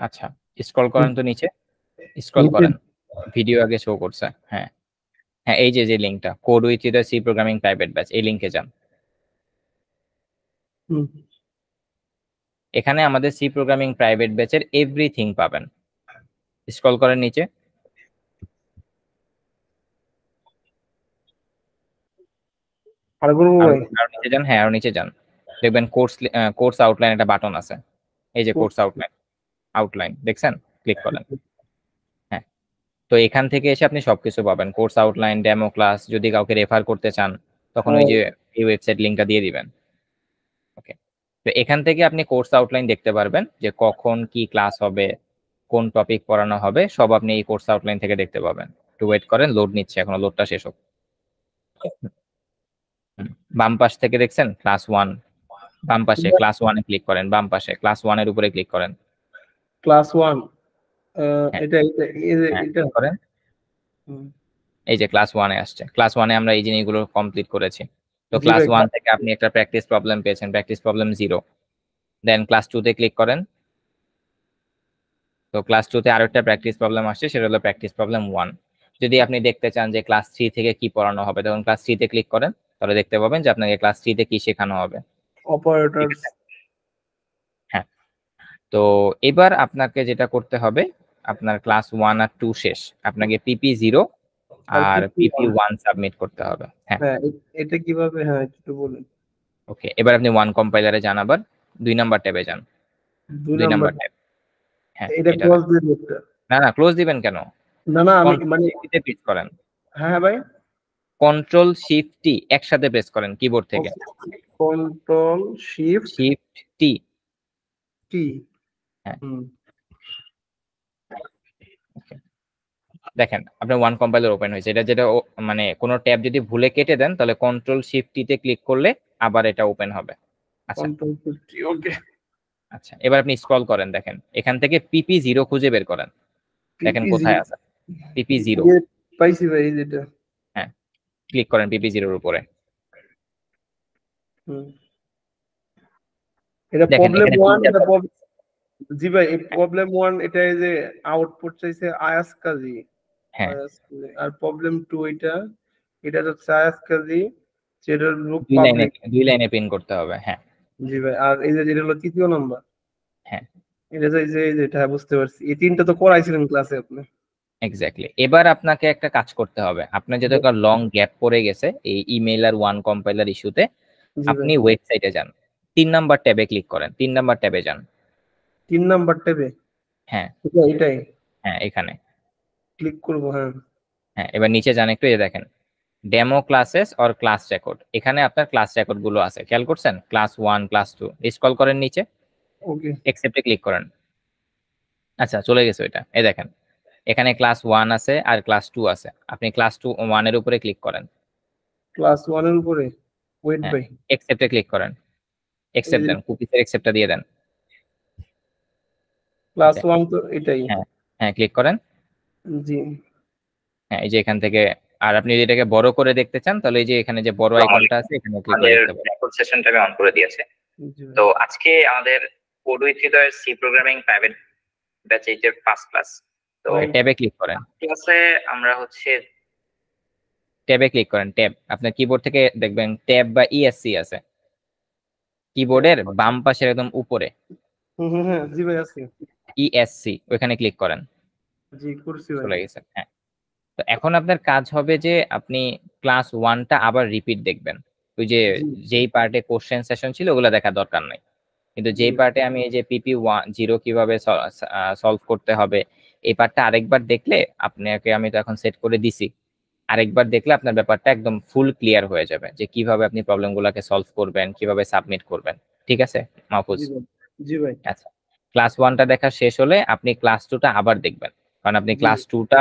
আচ্ছা স্ক্রল করেন তো নিচে, স্ক্রল করেন, ভিডিও আগে শো করছে। হ্যাঁ হ্যাঁ এই যে লিংকটা code with Hriday C programming private batch, এই লিংকে যান। এখানে আমাদের সি প্রোগ্রামিং প্রাইভেট ব্যাচের এভরিথিং পাবেন। স্ক্রল করেন নিচে, আরো নিচে যান। হ্যাঁ আরো নিচে যান, দেখবেন কোর্স আউটলাইন একটা বাটন আছে। এই যে কোর্স আউটলাইন দেখছেন, ক্লিক করেন। হ্যাঁ তো এখান থেকে এসে আপনি সবকিছু পাবেন, কোর্স আউটলাইন, ডেমো ক্লাস। যদি কাউকে রেফার করতে চান তখন ওই যে এই ওয়েবসাইট লিংকটা দিয়ে দিবেন। ওকে তো এখান থেকে আপনি কোর্স আউটলাইন দেখতে পারবেন, যে কখন কি ক্লাস হবে, কোন টপিক পড়ানো হবে, সব আপনি এই কোর্স আউটলাইন থেকে দেখতে পাবেন। একটু ওয়েট করেন, লোড নিচ্ছে, এখনো লোডটা শেষ হোক। বাম পাশ থেকে দেখছেন ক্লাস 1, বাম পাশে ক্লাস 1 এ ক্লিক করেন, বাম পাশে ক্লাস 1 এর উপরে ক্লিক করেন। ক্লাস 1 হ্যাঁ, এটা হ্যাঁ, এটা click করেন। এই যে ক্লাস 1 এ আসছে, ক্লাস 1 এ আমরা এই জিনিসগুলো কমপ্লিট করেছি। তো জি ক্লাস ভাই, 1 থেকে আপনি একটা প্র্যাকটিস প্রবলেম পেয়েছেন, প্র্যাকটিস প্রবলেম 0। দেন ক্লাস 2 তে ক্লিক করেন। তো ক্লাস 2 তে আরো একটা প্র্যাকটিস প্রবলেম আসছে, সেটা হলো প্র্যাকটিস প্রবলেম 1। যদি আপনি দেখতে চান যে ক্লাস 3 থেকে কি পড়ানো হবে, তখন ক্লাস 3 তে ক্লিক করেন, তাহলে দেখতে পাবেন যে আপনাকে ক্লাস 3 তে কি শেখানো হবে। অপারেটরস। হ্যাঁ তো এবার আপনাকে যেটা করতে হবে, আপনার ক্লাস 1 আর 2 শেষ, আপনাকে পিপি 0 আর পিপি 1 সাবমিট করতে হবে। হ্যাঁ হ্যাঁ এটা কিভাবে, হ্যাঁ একটু বলুন। ওকে এবার আপনি 1 কম্পাইলারে যান, আবার 2 নাম্বার ট্যাবে যান। 2 নাম্বার ট্যাব, হ্যাঁ এটা এটা ক্লোজ দিয়ে দিতে। না ক্লোজ দিবেন কেন? না আমি মানে তে প্রেস করেন, হ্যাঁ ভাই কন্ট্রোল শিফট টি একসাথে প্রেস করেন কিবোর্ড থেকে। কন্ট্রোল শিফট টি। টি। হ্যাঁ দেখেন আপনার 1 কম্পাইলার ওপেন হয়েছে। এটা যেটা মানে কোনো ট্যাব যদি ভুলে কেটে দেন, তাহলে কন্ট্রোল শিফট টি তে ক্লিক করলে আবার এটা ওপেন হবে। আচ্ছা কন্ট্রোল শিফট টি, ওকে আচ্ছা, এবার আপনি স্ক্রল করেন, দেখেন এখান থেকে PP0 খুঁজে বের করেন, দেখেন কোথায় আছে PP0। পাইছি ভাই যেটা। হ্যাঁ, ক্লিক করেন PP0 এর উপরে। এটা দেখেন প্রবলেম এখানে 1, তিনটা জি ভাই এই প্রবলেম 1 এটা এই যে আউটপুট চাইছে আয়াস কাজী, হ্যাঁ আর প্রবলেম 2 এটা হচ্ছে আয়াস কাজী, যেটা লুক দুই পাবলিক। লাইনে প্রিন্ট করতে হবে। হ্যাঁ জি ভাই, আর এই যে যেটা হলো তৃতীয় নাম্বার, হ্যাঁ এটা যে যেটা বুঝতে পারছি, এই তিনটা তো করাইছিলেন ক্লাসে আপনি। এক্স্যাক্টলি। এবার আপনাকে একটা কাজ করতে হবে, আপনার যেহেতু একটা লং গ্যাপ পড়ে গেছে এই ইমেইল আর ওয়ান কম্পাইলার ইস্যুতে, জি আপনি ভাই, ওয়েবসাইটে যান, 3 নাম্বার ট্যাবে ক্লিক করেন, 3 নাম্বার ট্যাবে যান। 3 নাম্বার ট্যাবে হ্যাঁ এটাই হ্যাঁ এখানে। ক্লিক করব। হ্যাঁ হ্যাঁ এবার নিচে যান একটু, এই দেখেন demo classes or class record, এখানে আপনার ক্লাস রেকর্ড গুলো আছে, খেয়াল করছেন? ক্লাস 1 ক্লাস 2, স্ক্রল করেন নিচে, ওকে। অ্যাকসেপ্টে ক্লিক করেন। আচ্ছা চলে গেছে ওইটা, এই দেখেন এখানে ক্লাস 1 আছে আর ক্লাস 2 আছে, আপনি ক্লাস 1 এর উপরে ক্লিক করেন। ক্লাস 1 এর উপরে ওয়েট হ্যাঁ ভাই, অ্যাকসেপ্টে ক্লিক করেন, অ্যাকসেপ্ট দেন, কুকিজের অ্যাকসেপ্টটা দিয়ে দেন। ক্লাস 1 তো এটাই। হ্যাঁ হ্যাঁ ক্লিক করেন। জি হ্যাঁ এই যে এখান থেকে, আর আপনি যদি এটাকে বড় করে দেখতে চান তাহলে এই যে এখানে যে বড় আইকনটা আছে এখানে ক্লিক করে দেখতে পারেন। রেকর্ড সেশনটাকে অন করে দিয়েছে। জি ভাই। তো আজকে আমাদের কোড উইথ হৃদয়ের সি প্রোগ্রামিং প্রাইভেট ব্যাচ এর ফার্স্ট ক্লাস। তো ট্যাবে ক্লিক করেন, ক্লাসে আমরা হচ্ছে ট্যাবে ক্লিক করেন, ট্যাব আপনার কিবোর্ড থেকে দেখবেন ট্যাব বা ইএসসি আছে কিবোর্ডের বাম পাশের একদম উপরে, হ্যাঁ জি ভাই আছে। ইএসসি ওখানে ক্লিক করেন। জি করছি ভাই। চলে গেছে। হ্যাঁ, তো এখন আপনার কাজ হবে যে আপনি ক্লাস 1টা আবার রিপিট দেখবেন, ওই যে যেই পার্টে কোশ্চেন সেশন ছিল ওগুলো দেখার দরকার নাই, কিন্তু যেই পার্টে আমি এই যে PP0 কিভাবে সলভ করতে হবে এই পার্টটা আরেকবার দেখলে, আপনাকে আমি তো এখন সেট করে দিছি, আরেকবার দেখলে আপনার ব্যাপারটা একদম ফুল ক্লিয়ার হয়ে যাবে যে কিভাবে আপনি প্রবলেমগুলোকে সলভ করবেন, কিভাবে সাবমিট করবেন। ঠিক আছে মাহফুজ? জি ভাই। জি ভাই। আচ্ছা, ক্লাস 1টা দেখা শেষ হলে আপনি ক্লাস 2টা আবার দেখবেন, কারণ আপনি ক্লাস 2টা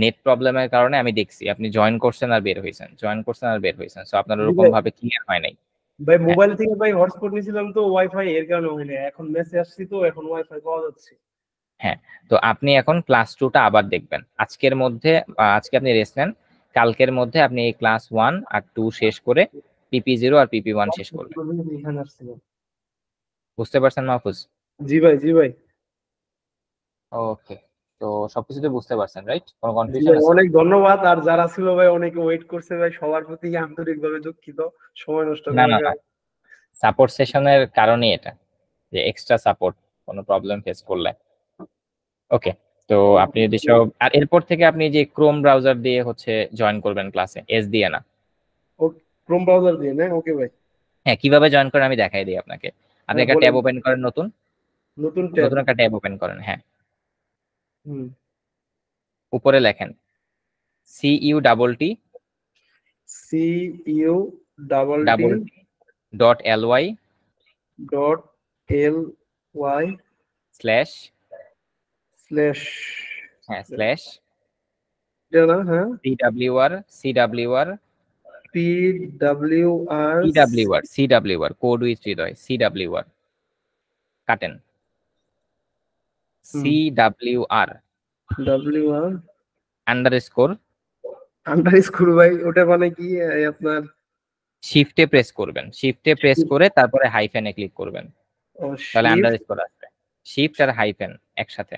নেট প্রবলেমের কারণে আমি দেখছি আপনি জয়েন করছেন আর বের হয়েছেন, জয়েন করছেন আর বের হয়েছেন, সো আপনার ওরকম ভাবে ক্লিয়ার হয় নাই। ভাই মোবাইল থেকে ভাই হটস্পট নিয়েছিলাম তো ওয়াইফাই, এর কারণে হয়নি, এখন মেসে আসছি তো এখন ওয়াইফাই পাওয়া যাচ্ছে। হ্যাঁ, তো আপনি এখন ক্লাস 2টা আবার দেখবেন আজকের মধ্যে, আজকে আপনি রেস্ট নেন, কালকের মধ্যে আপনি এই ক্লাস 1 আর 2 শেষ করে PP0 আর PP1 শেষ করবেন। এখানে আসছিলাম। বুঝতে পারছেন মাহফুজ? জি ভাই, জি ভাই। ওকে, তো সবকিছু তো বুঝতে পারছেন রাইট? কোনো জি কনফিউশন ভাই, আছে? অনেক ধন্যবাদ। আর যারা ছিল ভাই অনেকে ওয়েট করছে ভাই, সবার প্রতি আন্তরিকভাবে দুঃখিত সময় নষ্ট না না করার না, সাপোর্ট সেশনের কারণে এটা, যে এক্সট্রা সাপোর্ট কোনো প্রবলেম ফেস করলে। ওকে, তো আপনি যদি সব, আর এরপর থেকে আপনি যে ক্রোম ব্রাউজার দিয়ে হচ্ছে জয়েন করবেন ক্লাসে, এস দিয়ে না। ক্রোম ব্রাউজার দিয়ে না? ওকে ভাই। হ্যাঁ, কিভাবে জয়েন করেন আমি দেখাই দিই আপনাকে। আপনি একটা ট্যাব ওপেন করেন, নতুন নতুন ট্যাব। নতুন একটা ট্যাব ওপেন করেন। হ্যাঁ, হুম। উপরে লেখেন CUTT CUTT.ly স্ল্যাশ, স্ল্যাশ, হ্যাঁ স্ল্যাশ এটা না? হ্যাঁ, CWR code with Hriday, CWR কাটেন, CWR আন্ডারস্কোর, আন্ডারস্কোর ভাই ওটা মানে কি আপনার? শিফটে প্রেস করবেন, শিফটে প্রেস করে তারপরে হাইফেনে ক্লিক করবেন, তাহলে আন্ডারস্কোর আসবে। শিফট আর হাইফেন একসাথে।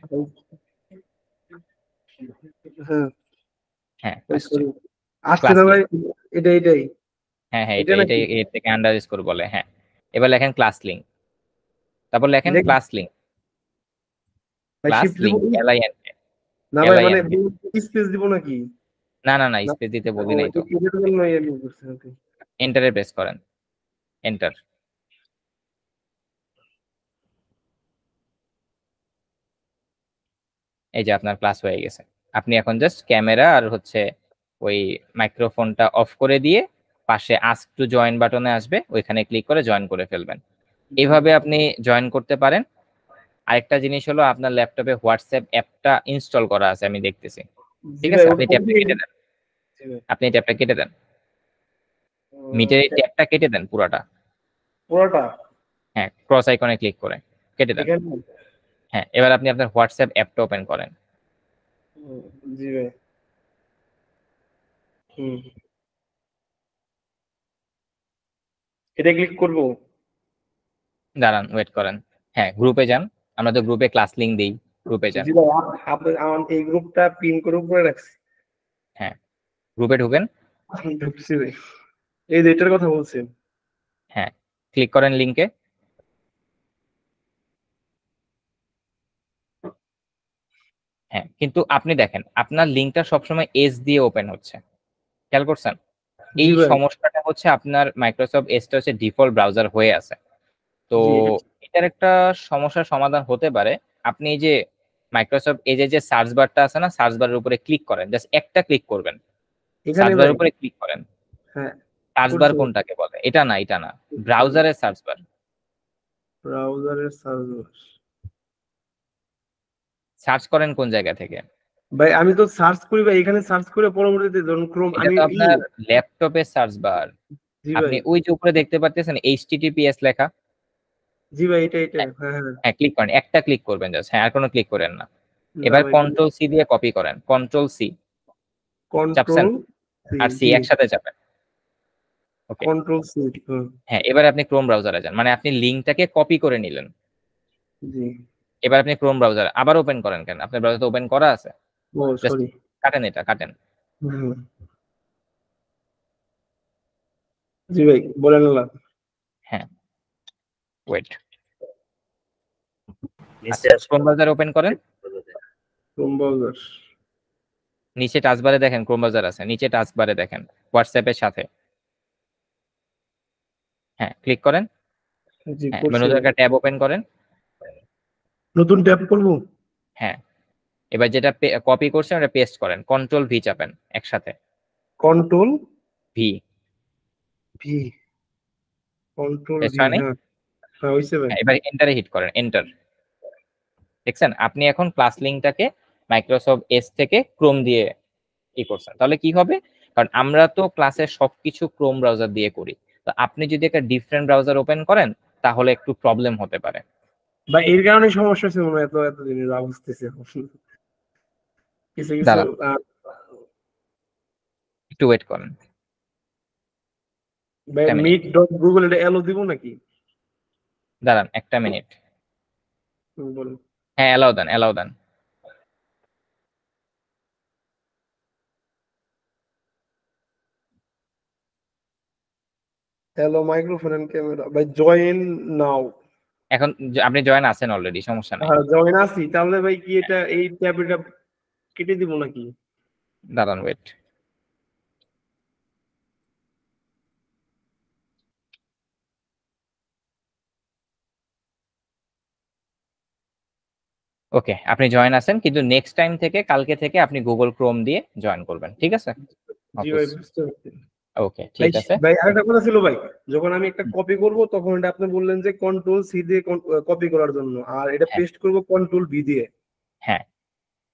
হ্যাঁ হ্যাঁ আসছে না ভাই, এটাই। হ্যাঁ হ্যাঁ এটাই, এর থেকে আন্ডারস্কোর বলে। হ্যাঁ, এবার লেখেন ক্লাস লিংক, তারপর লেখেন ক্লাস লিংক, LINK। না ভাই মানে স্পেস দিব নাকি? না না না, স্পেস দিতে বলি নাই তো। এন্টারে প্রেস করেন, এন্টার। এই যে আপনার ক্লাস হয়ে গেছে। আপনি এখন জাস্ট ক্যামেরা আর হচ্ছে ওই মাইক্রোফোনটা অফ করে দিয়ে পাশে আস্ক টু জয়েন বাটনে আসবে, ওইখানে ক্লিক করে জয়েন করে ফেলবেন। এইভাবে আপনি জয়েন করতে পারেন। আরেকটা জিনিস হলো আপনার ল্যাপটপে হোয়াটসঅ্যাপ অ্যাপটা ইনস্টল করা আছে আমি দেখতেছি, ঠিক আছে? আপনি ট্যাবটা কেটে দেন, আপনি ট্যাবটা কেটে দেন, মিটারের ট্যাবটা কেটে দেন পুরাটা। পুরোটা? হ্যাঁ, ক্রস আইকনে ক্লিক করে কেটে দেন। এখানে হ্যাঁ, এবার আপনি আপনার হোয়াটসঅ্যাপ অ্যাপটা ওপেন করেন। জি ভাই। হুম, এটা ক্লিক করব? দাঁড়ান, ওয়েট করেন। হ্যাঁ, গ্রুপে যান। আমরা তো গ্রুপে ক্লাস লিংক দিই, গ্রুপে যান। জি ভাই, আপনি আমার এই গ্রুপটা পিন করে উপরে রাখছি। হ্যাঁ, গ্রুপে ঢুকেন। ঢুকছি ভাই। এই যে এটার কথা বলছেন। হ্যাঁ, ক্লিক করেন লিংকে। হ্যাঁ, কিন্তু আপনি দেখেন আপনার লিংকটা সবসময় এস দিয়ে ওপেন হচ্ছে, খেয়াল করছেন? জি এই ভাই। সমস্যাটা হচ্ছে আপনার মাইক্রোসফট এজটা হচ্ছে ডিফল্ট ব্রাউজার হয়ে আছে। তো জি, এটার একটা সমস্যার সমাধান হতে পারে, আপনি এই যে মাইক্রোসফট এজে যে সার্চ বারটা আছে না, সার্চ বারের উপরে ক্লিক করেন, জাস্ট একটা ক্লিক করবেন, এখানে সার্চ ভাই। বারের উপরে ক্লিক করেন। হ্যাঁ, সার্চ বার করছি। কোনটাকে বলে? এটা না, এটা না, ব্রাউজারের সার্চ বার। ব্রাউজারের সার্চ। সার্চ করেন কোন জায়গা থেকে? ভাই আমি তো সার্চ করি ভাই, এখানে সার্চ করে পরবর্তীতে ধরুন ক্রোম এটা আমি তো আপনার ল্যাপটপের সার্চ বার। জি আপনি ভাই। ওই যে উপরে দেখতে পাচ্ছেন HTTPS লেখা। জি ভাই, এটা হ্যাঁ, হ্যাঁ হ্যাঁ। হ্যাঁ, ক্লিক করেন, একটা ক্লিক করবেন জাস্ট। হ্যাঁ, আর কোনো ক্লিক করেন না। না এবার ভাই, কন্ট্রোল সি দিয়ে কপি করেন, কন্ট্রোল সি চাপছেন, কন্ট্রোল আর সি জি, একসাথে চাপেন। ওকে। Control C. হ্যাঁ, এবার আপনি ক্রোম ব্রাউজারে যান, মানে আপনি লিংকটাকে কপি করে নিলেন। জি। এবার আপনি ক্রোম ব্রাউজার আবার ওপেন করেন। কেন? আপনার ব্রাউজার ওপেন করা আছে? ও জাস্ট সরি। কাটেন, এটা কাটেন। জি ভাই, বলেন না। হ্যাঁ, ওয়েট। নিচে আচ্ছা, আসো। ক্রোম ব্রাউজার ওপেন করেন। Chrome browser. নিচে টাচবারে দেখেন ক্রোম ব্রাউজার আছে, নিচে টাচবারে দেখেন হোয়াটসঅ্যাপের সাথে। হ্যাঁ, ক্লিক করেন। জি হ্যাঁ, এবার করছি নতুন ভাই। একটা ট্যাব ওপেন করেন। নতুন ট্যাব করবো? হ্যাঁ, এবার যেটা কপি করছেন ওটা পেস্ট করেন, কন্ট্রোল ভি চাপেন একসাথে। Control V. V. Control paste V, হয়নি? হ্যাঁ হ্যাঁ হইছে ভাই। হ্যাঁ, এবার এন্টারে হিট করেন, এন্টার। দেখছেন আপনি এখন ক্লাস লিংকটাকে মাইক্রোসফট এজ থেকে ক্রোম দিয়ে করছেন। তাহলে কি হবে? কারণ আমরা তো ক্লাসের সবকিছু ক্রোম ব্রাউজার দিয়ে করি, তো আপনি যদি একটা ডিফারেন্ট ব্রাউজার ওপেন করেন তাহলে একটু প্রবলেম হতে পারে। ভাই এর কারণে সমস্যা হচ্ছে মনে হয়, এত জিনিস বুঝতেছি কিছু কিছু দাঁড়ান, একটু ওয়েট করেন। ভাই একটা মিনিট, মিট ডট গুগল এটা এলো দিব নাকি? দাঁড়ান একটা মিনিট। বলুন। হ্যাঁ, অ্যালাউ দেন, অ্যালাউ দেন। হ্যালো মাইক্রোফোন এন্ড ক্যামেরা, ভাই জয়েন নাও। এখন আপনি জয়েন আছেন অলরেডি, সমস্যা নাই। হ্যাঁ জয়েন আছি, তাহলে ভাই কি এটা এই ট্যাব এটা কেটে দিব নাকি? দাঁড়ান, ওয়েট। ওকে, আপনি জয়েন আছেন, কিন্তু নেক্সট টাইম থেকে, কালকে থেকে আপনি গুগল ক্রোম দিয়ে জয়েন করবেন, ঠিক আছে? জি ভাই বুঝতে পারছি। ওকে, ভাই ঠিক আছে। ভাই আরেকটা কথা ছিল ভাই, যখন আমি একটা কপি করব তখন এটা আপনি বললেন যে কন্ট্রোল সি দিয়ে কপি করার জন্য, আর এটা হ্যাঁ, পেস্ট করব কন্ট্রোল ভি দিয়ে। হ্যাঁ,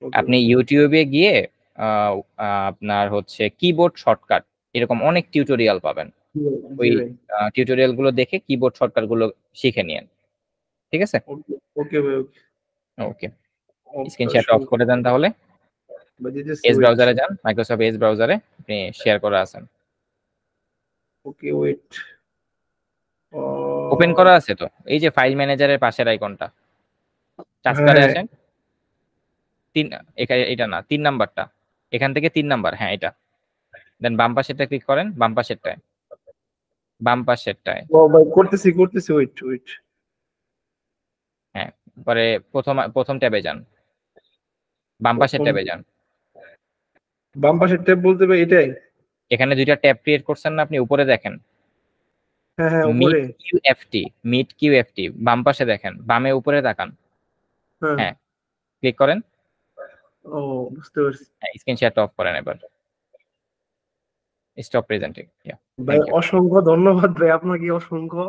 ওকে আপনি ইউটিউবে গিয়ে আপনার হচ্ছে কিবোর্ড শর্টকাট, এরকম অনেক টিউটোরিয়াল পাবেন। ওই জি ভাই। টিউটোরিয়াল গুলো দেখে কিবোর্ড শর্টকাট গুলো শিখে নিন, ঠিক আছে? ওকে ওকে ভাই। ওকে, স্ক্রিন শেয়ারটা অফ করে দেন তাহলে। ভাই দিস এজ ওয়েট। ব্রাউজারে যান, মাইক্রোসফট এজ ব্রাউজারে আপনি শেয়ার করা আছেন। Okay wait. ওপেন করা আছে তো, এই যে ফাইল ম্যানেজারের পাশের আইকনটা, টাস্কবারে হ্যাঁ আসেন। তিন, এটা না, 3 নাম্বারটা, এখান থেকে 3 নাম্বার, হ্যাঁ এটা। দেন বাম পাশেরটা ক্লিক করেন, বাম পাশেরটায়, বাম পাশেরটায়। ও ভাই করতেছি করতেছি, ওয়েট ওয়েট। হ্যাঁ, পরে প্রথম প্রথম ট্যাবে যান, বাম পাশের প্রথম ট্যাবে যান। বাম পাশের ট্যাব বলতে ভাই এটাই? এখানে 2টা ট্যাব ক্রিয়েট করছেন না আপনি, উপরে দেখেন হ্যাঁ হ্যাঁ মিট উপরে। কিউএফটি, মিট কিউএফটি, বাম পাশে দেখেন, বামে উপরে তাকান। হ্যাঁ। হ্যাঁ, ক্লিক করেন। ও বুঝতে পারছি। হ্যাঁ, স্ক্রিন শেয়ারটা অফ করেন এবার। Stop presenting. ভাই থ্যাংক ইউ। অসংখ্য ধন্যবাদ ভাই, আপনাকে অসংখ্য,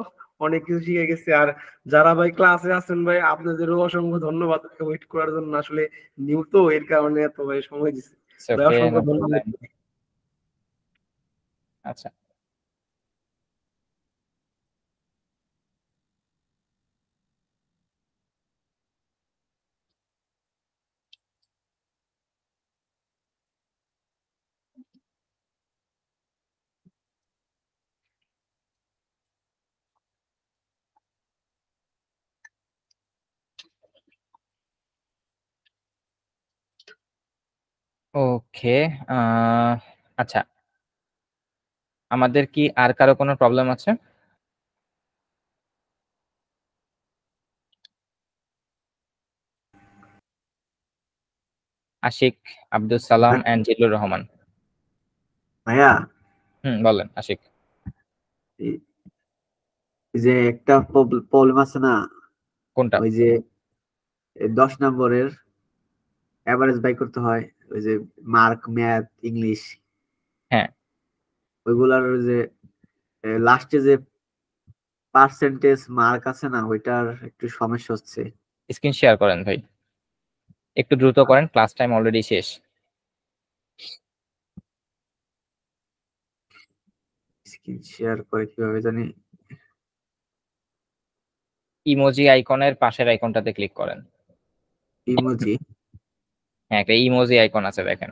অনেক কিছু শিখে গেছে। আর যারা ভাই ক্লাসে আছেন ভাই আপনাদেরও অসংখ্য ধন্যবাদ ওয়েট করার জন্য, আসলে নিউ তো এর কারণে এত ভাই সময় দিচ্ছে। ভাই ওকে, অসংখ্য নো ধন্যবাদ। প্রবলেম। আচ্ছা। ওকে, আচ্ছা, আমাদের কি আর কারো কোনো প্রবলেম আছে? আশিক, আব্দুল সালাম এন্ড জিল্লুর রহমান। ভাইয়া বলেন আশিক। এই এই যে একটা প্রবলেম আছে না, কোনটা? ওই যে 10 নম্বরের এভারেজ বাই করতে হয়, ওই যে মার্ক, ম্যাথ, ইংলিশ, হ্যাঁ, ওইগুলার ওই যে লাস্টে যে পার্সেন্টেজ মার্ক আছে না, ওইটার একটু সমস্যা হচ্ছে। স্ক্রিন শেয়ার করেন ভাই, একটু দ্রুত করেন, ক্লাস টাইম অলরেডি শেষ। স্ক্রিন শেয়ার করে কিভাবে জানি? ইমোজি আইকনের পাশের আইকনটাতে ক্লিক করেন। ইমোজি? হ্যাঁ, একটা ইমোজি আইকন আছে দেখেন,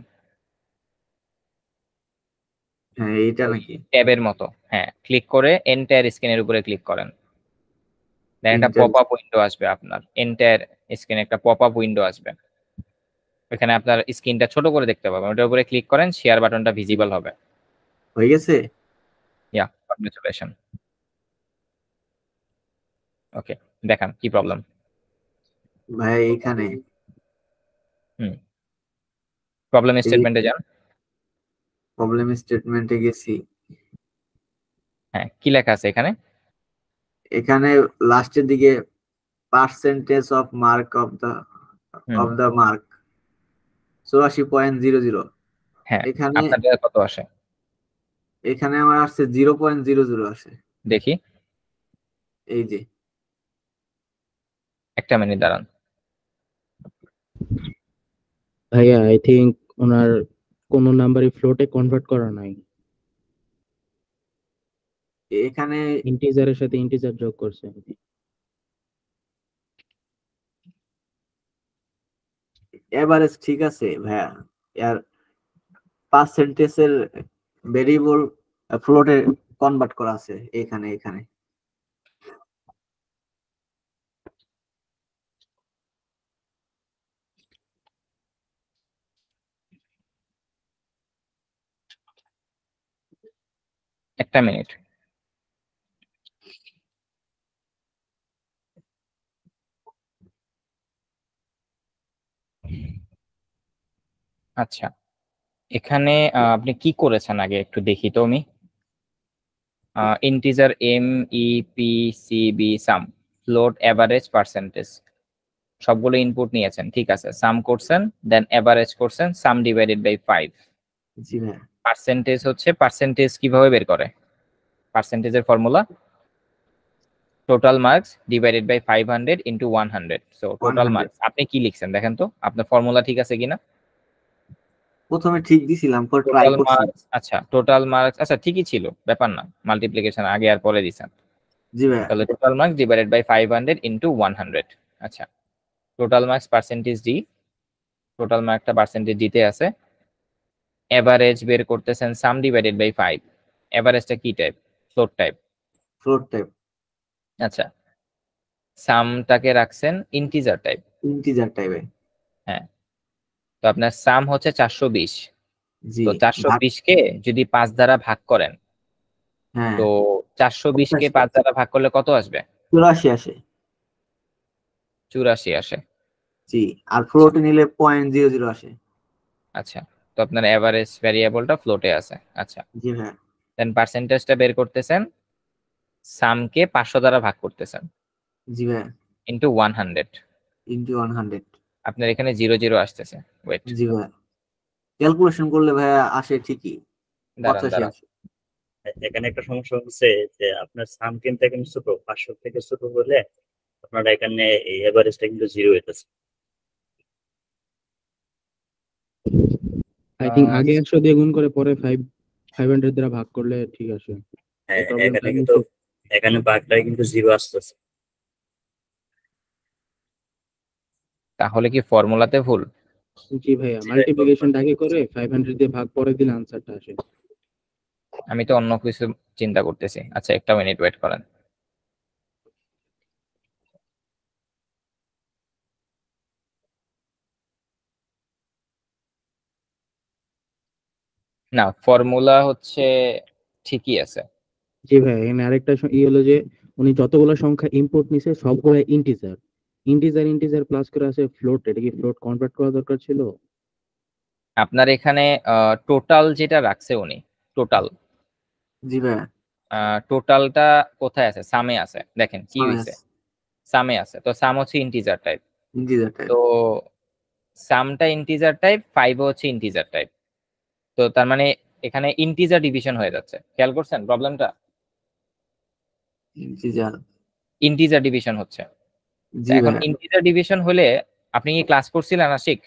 হ্যাঁ, এইটা নাকি? ট্যাবের মতো। হ্যাঁ, ক্লিক করে এন্টায়ার স্ক্রিনের উপরে ক্লিক করেন। দেন একটা ইন্টার পপ আপ উইন্ডো আসবে, আপনার এন্টায়ার স্ক্রিনে একটা পপ আপ উইন্ডো আসবে। এখানে আপনার স্ক্রিনটা ছোট করে দেখতে পাবেন, ওটার উপরে ক্লিক করেন, শেয়ার বাটনটা ভিজিবল হবে। হয়ে গেছে? ইয়া, কংগ্রেচুলেশন। ওকে, দেখান কি প্রবলেম। ভাই এখানে প্রবলেম এই স্টেটমেন্টে যান। প্রবলেম স্টেটমেন্টে গেছি। হ্যাঁ, কি লেখা আছে এখানে? এখানে লাস্টের দিকে percentage of mark of the mark 84.00। হ্যাঁ, এখানে আপনাদের কত আসে এখানে আমার আসছে 0.00 আসে। দেখি, এই যে একটা মিনিট দাঁড়ান। ভাইয়া আই থিঙ্ক ওনার কোনো নাম্বারই ফ্লোটে কনভার্ট করা নাই, এখানে ইন্টিজারের সাথে ইন্টিজার যোগ করছে। এভারেজ ঠিক আছে ভাইয়া, আর পার্সেন্টেজের ভেরিয়েবল ফ্লোটে কনভার্ট করা আছে এখানে। একটা মিনিট। আচ্ছা, এখানে আপনি কি করেছেন আগে একটু দেখি তো আমি। ইন্টিজার এম, ই, পি, সি, বি, সাম, ফ্লোট, এভারেজ, পার্সেন্টেজ, সবগুলো ইনপুট নিয়েছেন, ঠিক আছে। সাম করছেন, দেন এভারেজ করছেন, সাম ডিভাইডেড বাই 5। জি ভাইয়া। পার্সেন্টেজ হচ্ছে, পার্সেন্টেজ কিভাবে বের করে? পার্সেন্টেজের formula total marks divided by 500 into 100। So total 100 marks আপনি কি লিখছেন দেখেন তো, আপনার ফর্মুলা ঠিক আছে কিনা। প্রথমে ঠিক দিছিলাম, পর ট্রাই টোটাল করছি। মার্কস, আচ্ছা টোটাল মার্কস, আচ্ছা ঠিকই ছিল, ব্যাপার না, মাল্টিপ্লিকেশন আগে আর পরে দিছেন। জি ভাইয়া। তাহলে total marks divided by 500 into 100। আচ্ছা, টোটাল মার্কস পার্সেন্টেজ ডি, টোটাল মার্কটা পার্সেন্টেজ দিতে আছে। এভারেজ বের করতেছেন সাম ডিভাইডেড বাই 5। এভারেজটা কি type? Float type. Float type. আচ্ছা, সামটাকে রাখছেন ইন্টিজার টাইপ। ইন্টিজার টাইপে। হ্যাঁ, তো আপনার সাম হচ্ছে 420। জি। তো 420 কে যদি 5 দ্বারা ভাগ করেন, হ্যাঁ, তো 420 কে 5 দ্বারা ভাগ করলে কত আসবে? 84 আসে। 84 আসে। জি। আর আচ্ছা, ফ্লোটে নিলে 0.00 আসে। আচ্ছা, তো আপনার এভারেজ ভ্যারিয়েবলটা ফ্লোটে আছে। আচ্ছা, জি ভাইয়া। দেন পার্সেন্টেজটা বের করতেছেন, সামকে 500 দ্বারা ভাগ করতেছেন জি ভাইয়া। ইন্টু 100। ইন্টু 100। আপনার এখানে 00 আসতেছে, ওয়েট, জি ভাইয়া। ক্যালকুলেশন করলে ভাইয়া আসে ঠিকই, দাঁড়ান 85 দাঁড়ান। আসে। এখানে একটা সমস্যা হচ্ছে যে আপনার সাম কিন্তু এখানে ছোট, 500 থেকে ছোট হলে আপনার এখানে এই এভারেজটা কিন্তু জিরো হইতেছে। আই থিঙ্ক আগে 100 দিয়ে গুণ করে পরে 500 দ্বারা ভাগ করলে ঠিক আছে। হ্যাঁ, প্রবলেমটা এখানে আমি কিন্তু এখানে বাগটাই কিন্তু জিরো আসতেছে। তাহলে কি ফর্মুলাতে ভুল? জি ভাইয়া, জি ভাই, মাল্টিপ্লিকেশনটা আগে করে 500 দিয়ে ভাগ পরে দিলে আনসারটা আসে। আমি তো অন্য কিছু চিন্তা করতেছি। আচ্ছা, একটা মিনিট ওয়েট করেন। না, ফর্মুলা হচ্ছে ঠিকই আছে। জি ভাই, এখানে আরেকটা হলো যে উনি যতগুলো সংখ্যা ইম্পোর্ট নিছে সবগুলো ইন্টিজার, ইন্টিজার প্লাস করে আছে ফ্লোট। এটা কি ফ্লোট কনভার্ট করা দরকার ছিল? আপনার এখানে টোটাল যেটা রাখছে উনি, টোটাল জি ভাইয়া। টোটালটা কোথায় আছে? সামে আছে, দেখেন কি হয়েছে, সামে আছে। তো সাম হচ্ছে ইন্টিজার টাইপ, ইন্টিজার টাইপ। তো সামটা ইন্টিজার টাইপ, 5 হচ্ছে ইন্টিজার টাইপ। তো তার মানে এখানে ইন্টিজার ডিভিশন হয়ে যাচ্ছে, খেয়াল করছেন প্রবলেমটা? ইন্টিজার। ইন্টিজার ডিভিশন হচ্ছে। তো জি এখন ভাইয়া। ইন্টিজার ডিভিশন হলে আপনি কি ক্লাস করছিলেন আশিক?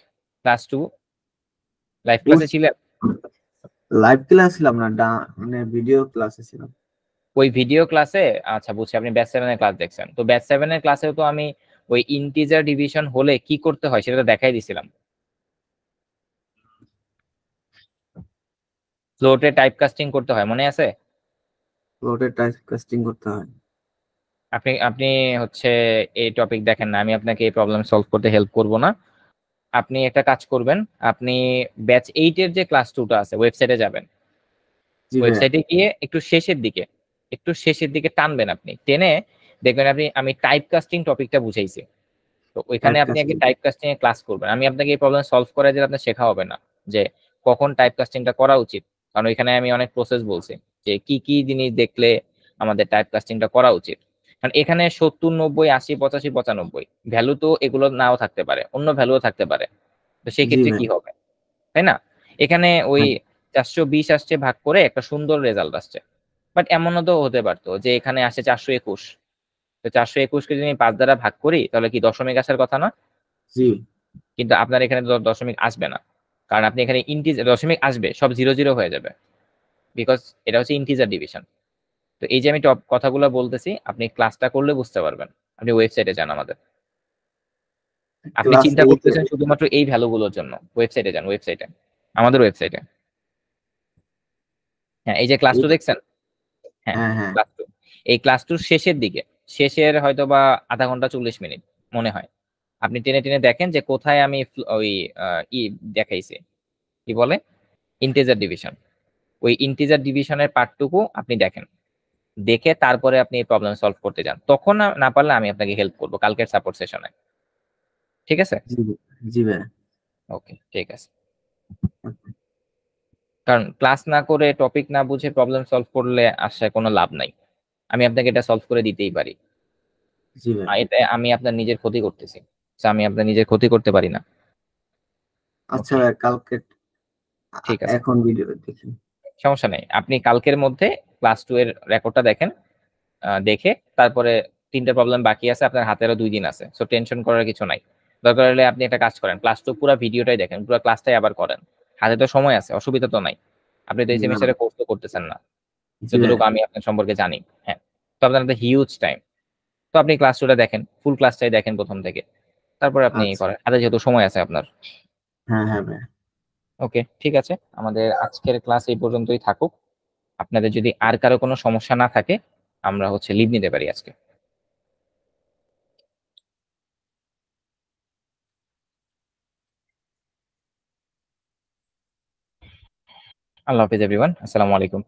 ক্লাস 2 লাইভ ক্লাসে ছিলেন? লাইভ ক্লাস ছিলাম না, মানে ভিডিও ক্লাসে ছিলাম। ওই ভিডিও ক্লাসে, আচ্ছা বুঝছি, আপনি ব্যাচ 7 এর ক্লাস দেখছেন। তো ব্যাচ 7 এর ক্লাসেও তো আমি ওই ইন্টিজার ডিভিশন হলে কি করতে হয় সেটা তো দেখাই দিছিলাম। ফ্লোটে টাইপ কাস্টিং করতে হয়, মনে আছে? ফ্লোটের টাইপ কাস্টিং করতে হয়। আপনি আপনি হচ্ছে এই টপিক দেখেন না, আমি আপনাকে এই প্রবলেম সলভ করতে হেল্প করব না। আপনি একটা কাজ করবেন, আপনি ব্যাচ 8 এর যে ক্লাস 2টা আছে ওয়েবসাইটে যাবেন। জি ভাইয়া। ওয়েবসাইটে গিয়ে একটু শেষের দিকে টানবেন, আপনি টেনে দেখবেন আমি টাইপ কাস্টিং টপিকটা বুঝাইছি। তো ওইখানে টাইপ আপনি আগে কাস্টিং। টাইপ কাস্টিং এর ক্লাস করবেন। আমি আপনাকে এই প্রবলেম সলভ করার জন্য আপনার শেখা হবে না যে কখন টাইপ কাস্টিংটা করা উচিত, কারণ ওইখানে আমি অনেক প্রসেস বলছি যে কি কি জিনিস দেখলে আমাদের টাইপ কাস্টিংটা করা উচিত। কারণ এখানে 70, 90, 80, 85, 95 ভ্যালু তো এগুলো নাও থাকতে পারে, অন্য ভ্যালুও থাকতে পারে। তো সেই জি ক্ষেত্রে ভাই। কি হবে, তাই না? এখানে ওই হ্যাঁ। 420 আসছে, ভাগ করে একটা সুন্দর রেজাল্ট আসছে। বাট এমনও তো হতে পারতো যে এখানে আসছে 421। তো 421কে যদি আমি 5 দ্বারা ভাগ করি তাহলে কি দশমিক আসার কথা না? জি। কিন্তু আপনার এখানে দশমিক আসবে না, কারণ আপনি এখানে ইন্টিজার, দশমিক আসবে সব 00 হয়ে যাবে, বিকজ এটা হচ্ছে ইন্টিজার ডিভিশন। তো এই যে আমি টপ কথাগুলো বলতেছি, আপনি ক্লাসটা করলে বুঝতে পারবেন। আপনি ওয়েবসাইটে যান আমাদের, আপনি ক্লাস চিন্তা 8 এ। করতেছেন শুধুমাত্র এই ভ্যালুগুলোর জন্য, ওয়েবসাইটে যান, ওয়েবসাইটে, আমাদের ওয়েবসাইটে। হ্যাঁ, এই যে ক্লাস 2 দেখছেন, হ্যাঁ হ্যাঁ হ্যাঁ। ক্লাস 2, এই ক্লাস 2 শেষের দিকে, শেষের হয়তো বা আধা ঘন্টা 40 মিনিট মনে হয়, আপনি টেনে টেনে দেখেন যে কোথায় আমি ওই ই দেখাইছি, কি বলে, ইন্টিজার ডিভিশন। ওই ইন্টিজার ডিভিশনের পার্টটুকু আপনি দেখেন, দেখে তারপরে আপনি এই প্রবলেম সলভ করতে যান। তখন না পারলে আমি আপনাকে হেল্প করবো কালকের সাপোর্ট সেশনে, ঠিক আছে? জি জি ভাই। ওকে, ঠিক আছে। কারণ ক্লাস না করে, টপিক না বুঝে প্রবলেম সলভ করলে আশায় কোনো লাভ নাই। আমি আপনাকে এটা সলভ করে দিতেই পারি, জি ভাই। আর এটা আমি আপনার নিজের ক্ষতি করতেছি, তো আমি আপনার নিজের ক্ষতি করতে পারি না। আচ্ছা ওকে, ভাই, কালকে ঠিক আছে, এখন ভিডিও দেখি। সমস্যা নেই। আপনি কালকের মধ্যে ক্লাস 2 এর রেকর্ডটা দেখেন, দেখে তারপরে 3টে প্রবলেম বাকি আছে, আপনার হাতেরও 2 দিন আছে, সো টেনশন করার কিছু নাই। দরকার হলে আপনি একটা কাজ করেন, ক্লাস 2 পুরো ভিডিওটাই দেখেন, পুরো ক্লাসটাই আবার করেন। হাতে তো সময় আছে, অসুবিধা তো নাই। আপনি তো এই না। সেমিস্টারে কোর্স তো করতেছেন না, জি ভাই। যতটুকু আমি আপনার সম্পর্কে জানি। হ্যাঁ, তো আপনার একটা হিউজ টাইম। তো আপনি ক্লাস 2টা দেখেন, ফুল ক্লাসটাই দেখেন প্রথম থেকে, তারপরে আপনি আচ্ছা। করেন, হাতে যেহেতু সময় আছে আপনার। হ্যাঁ হ্যাঁ ভাই। ওকে, ঠিক আছে, আমাদের আজকের ক্লাস এই পর্যন্তই থাকুক। আপনাদের যদি আর কারো কোনো সমস্যা না থাকে, আমরা হচ্ছে লিভ নিতে পারি আজকে। আল্লাহ হাফিজ এভরিওয়ান, আসসালামু আলাইকুম।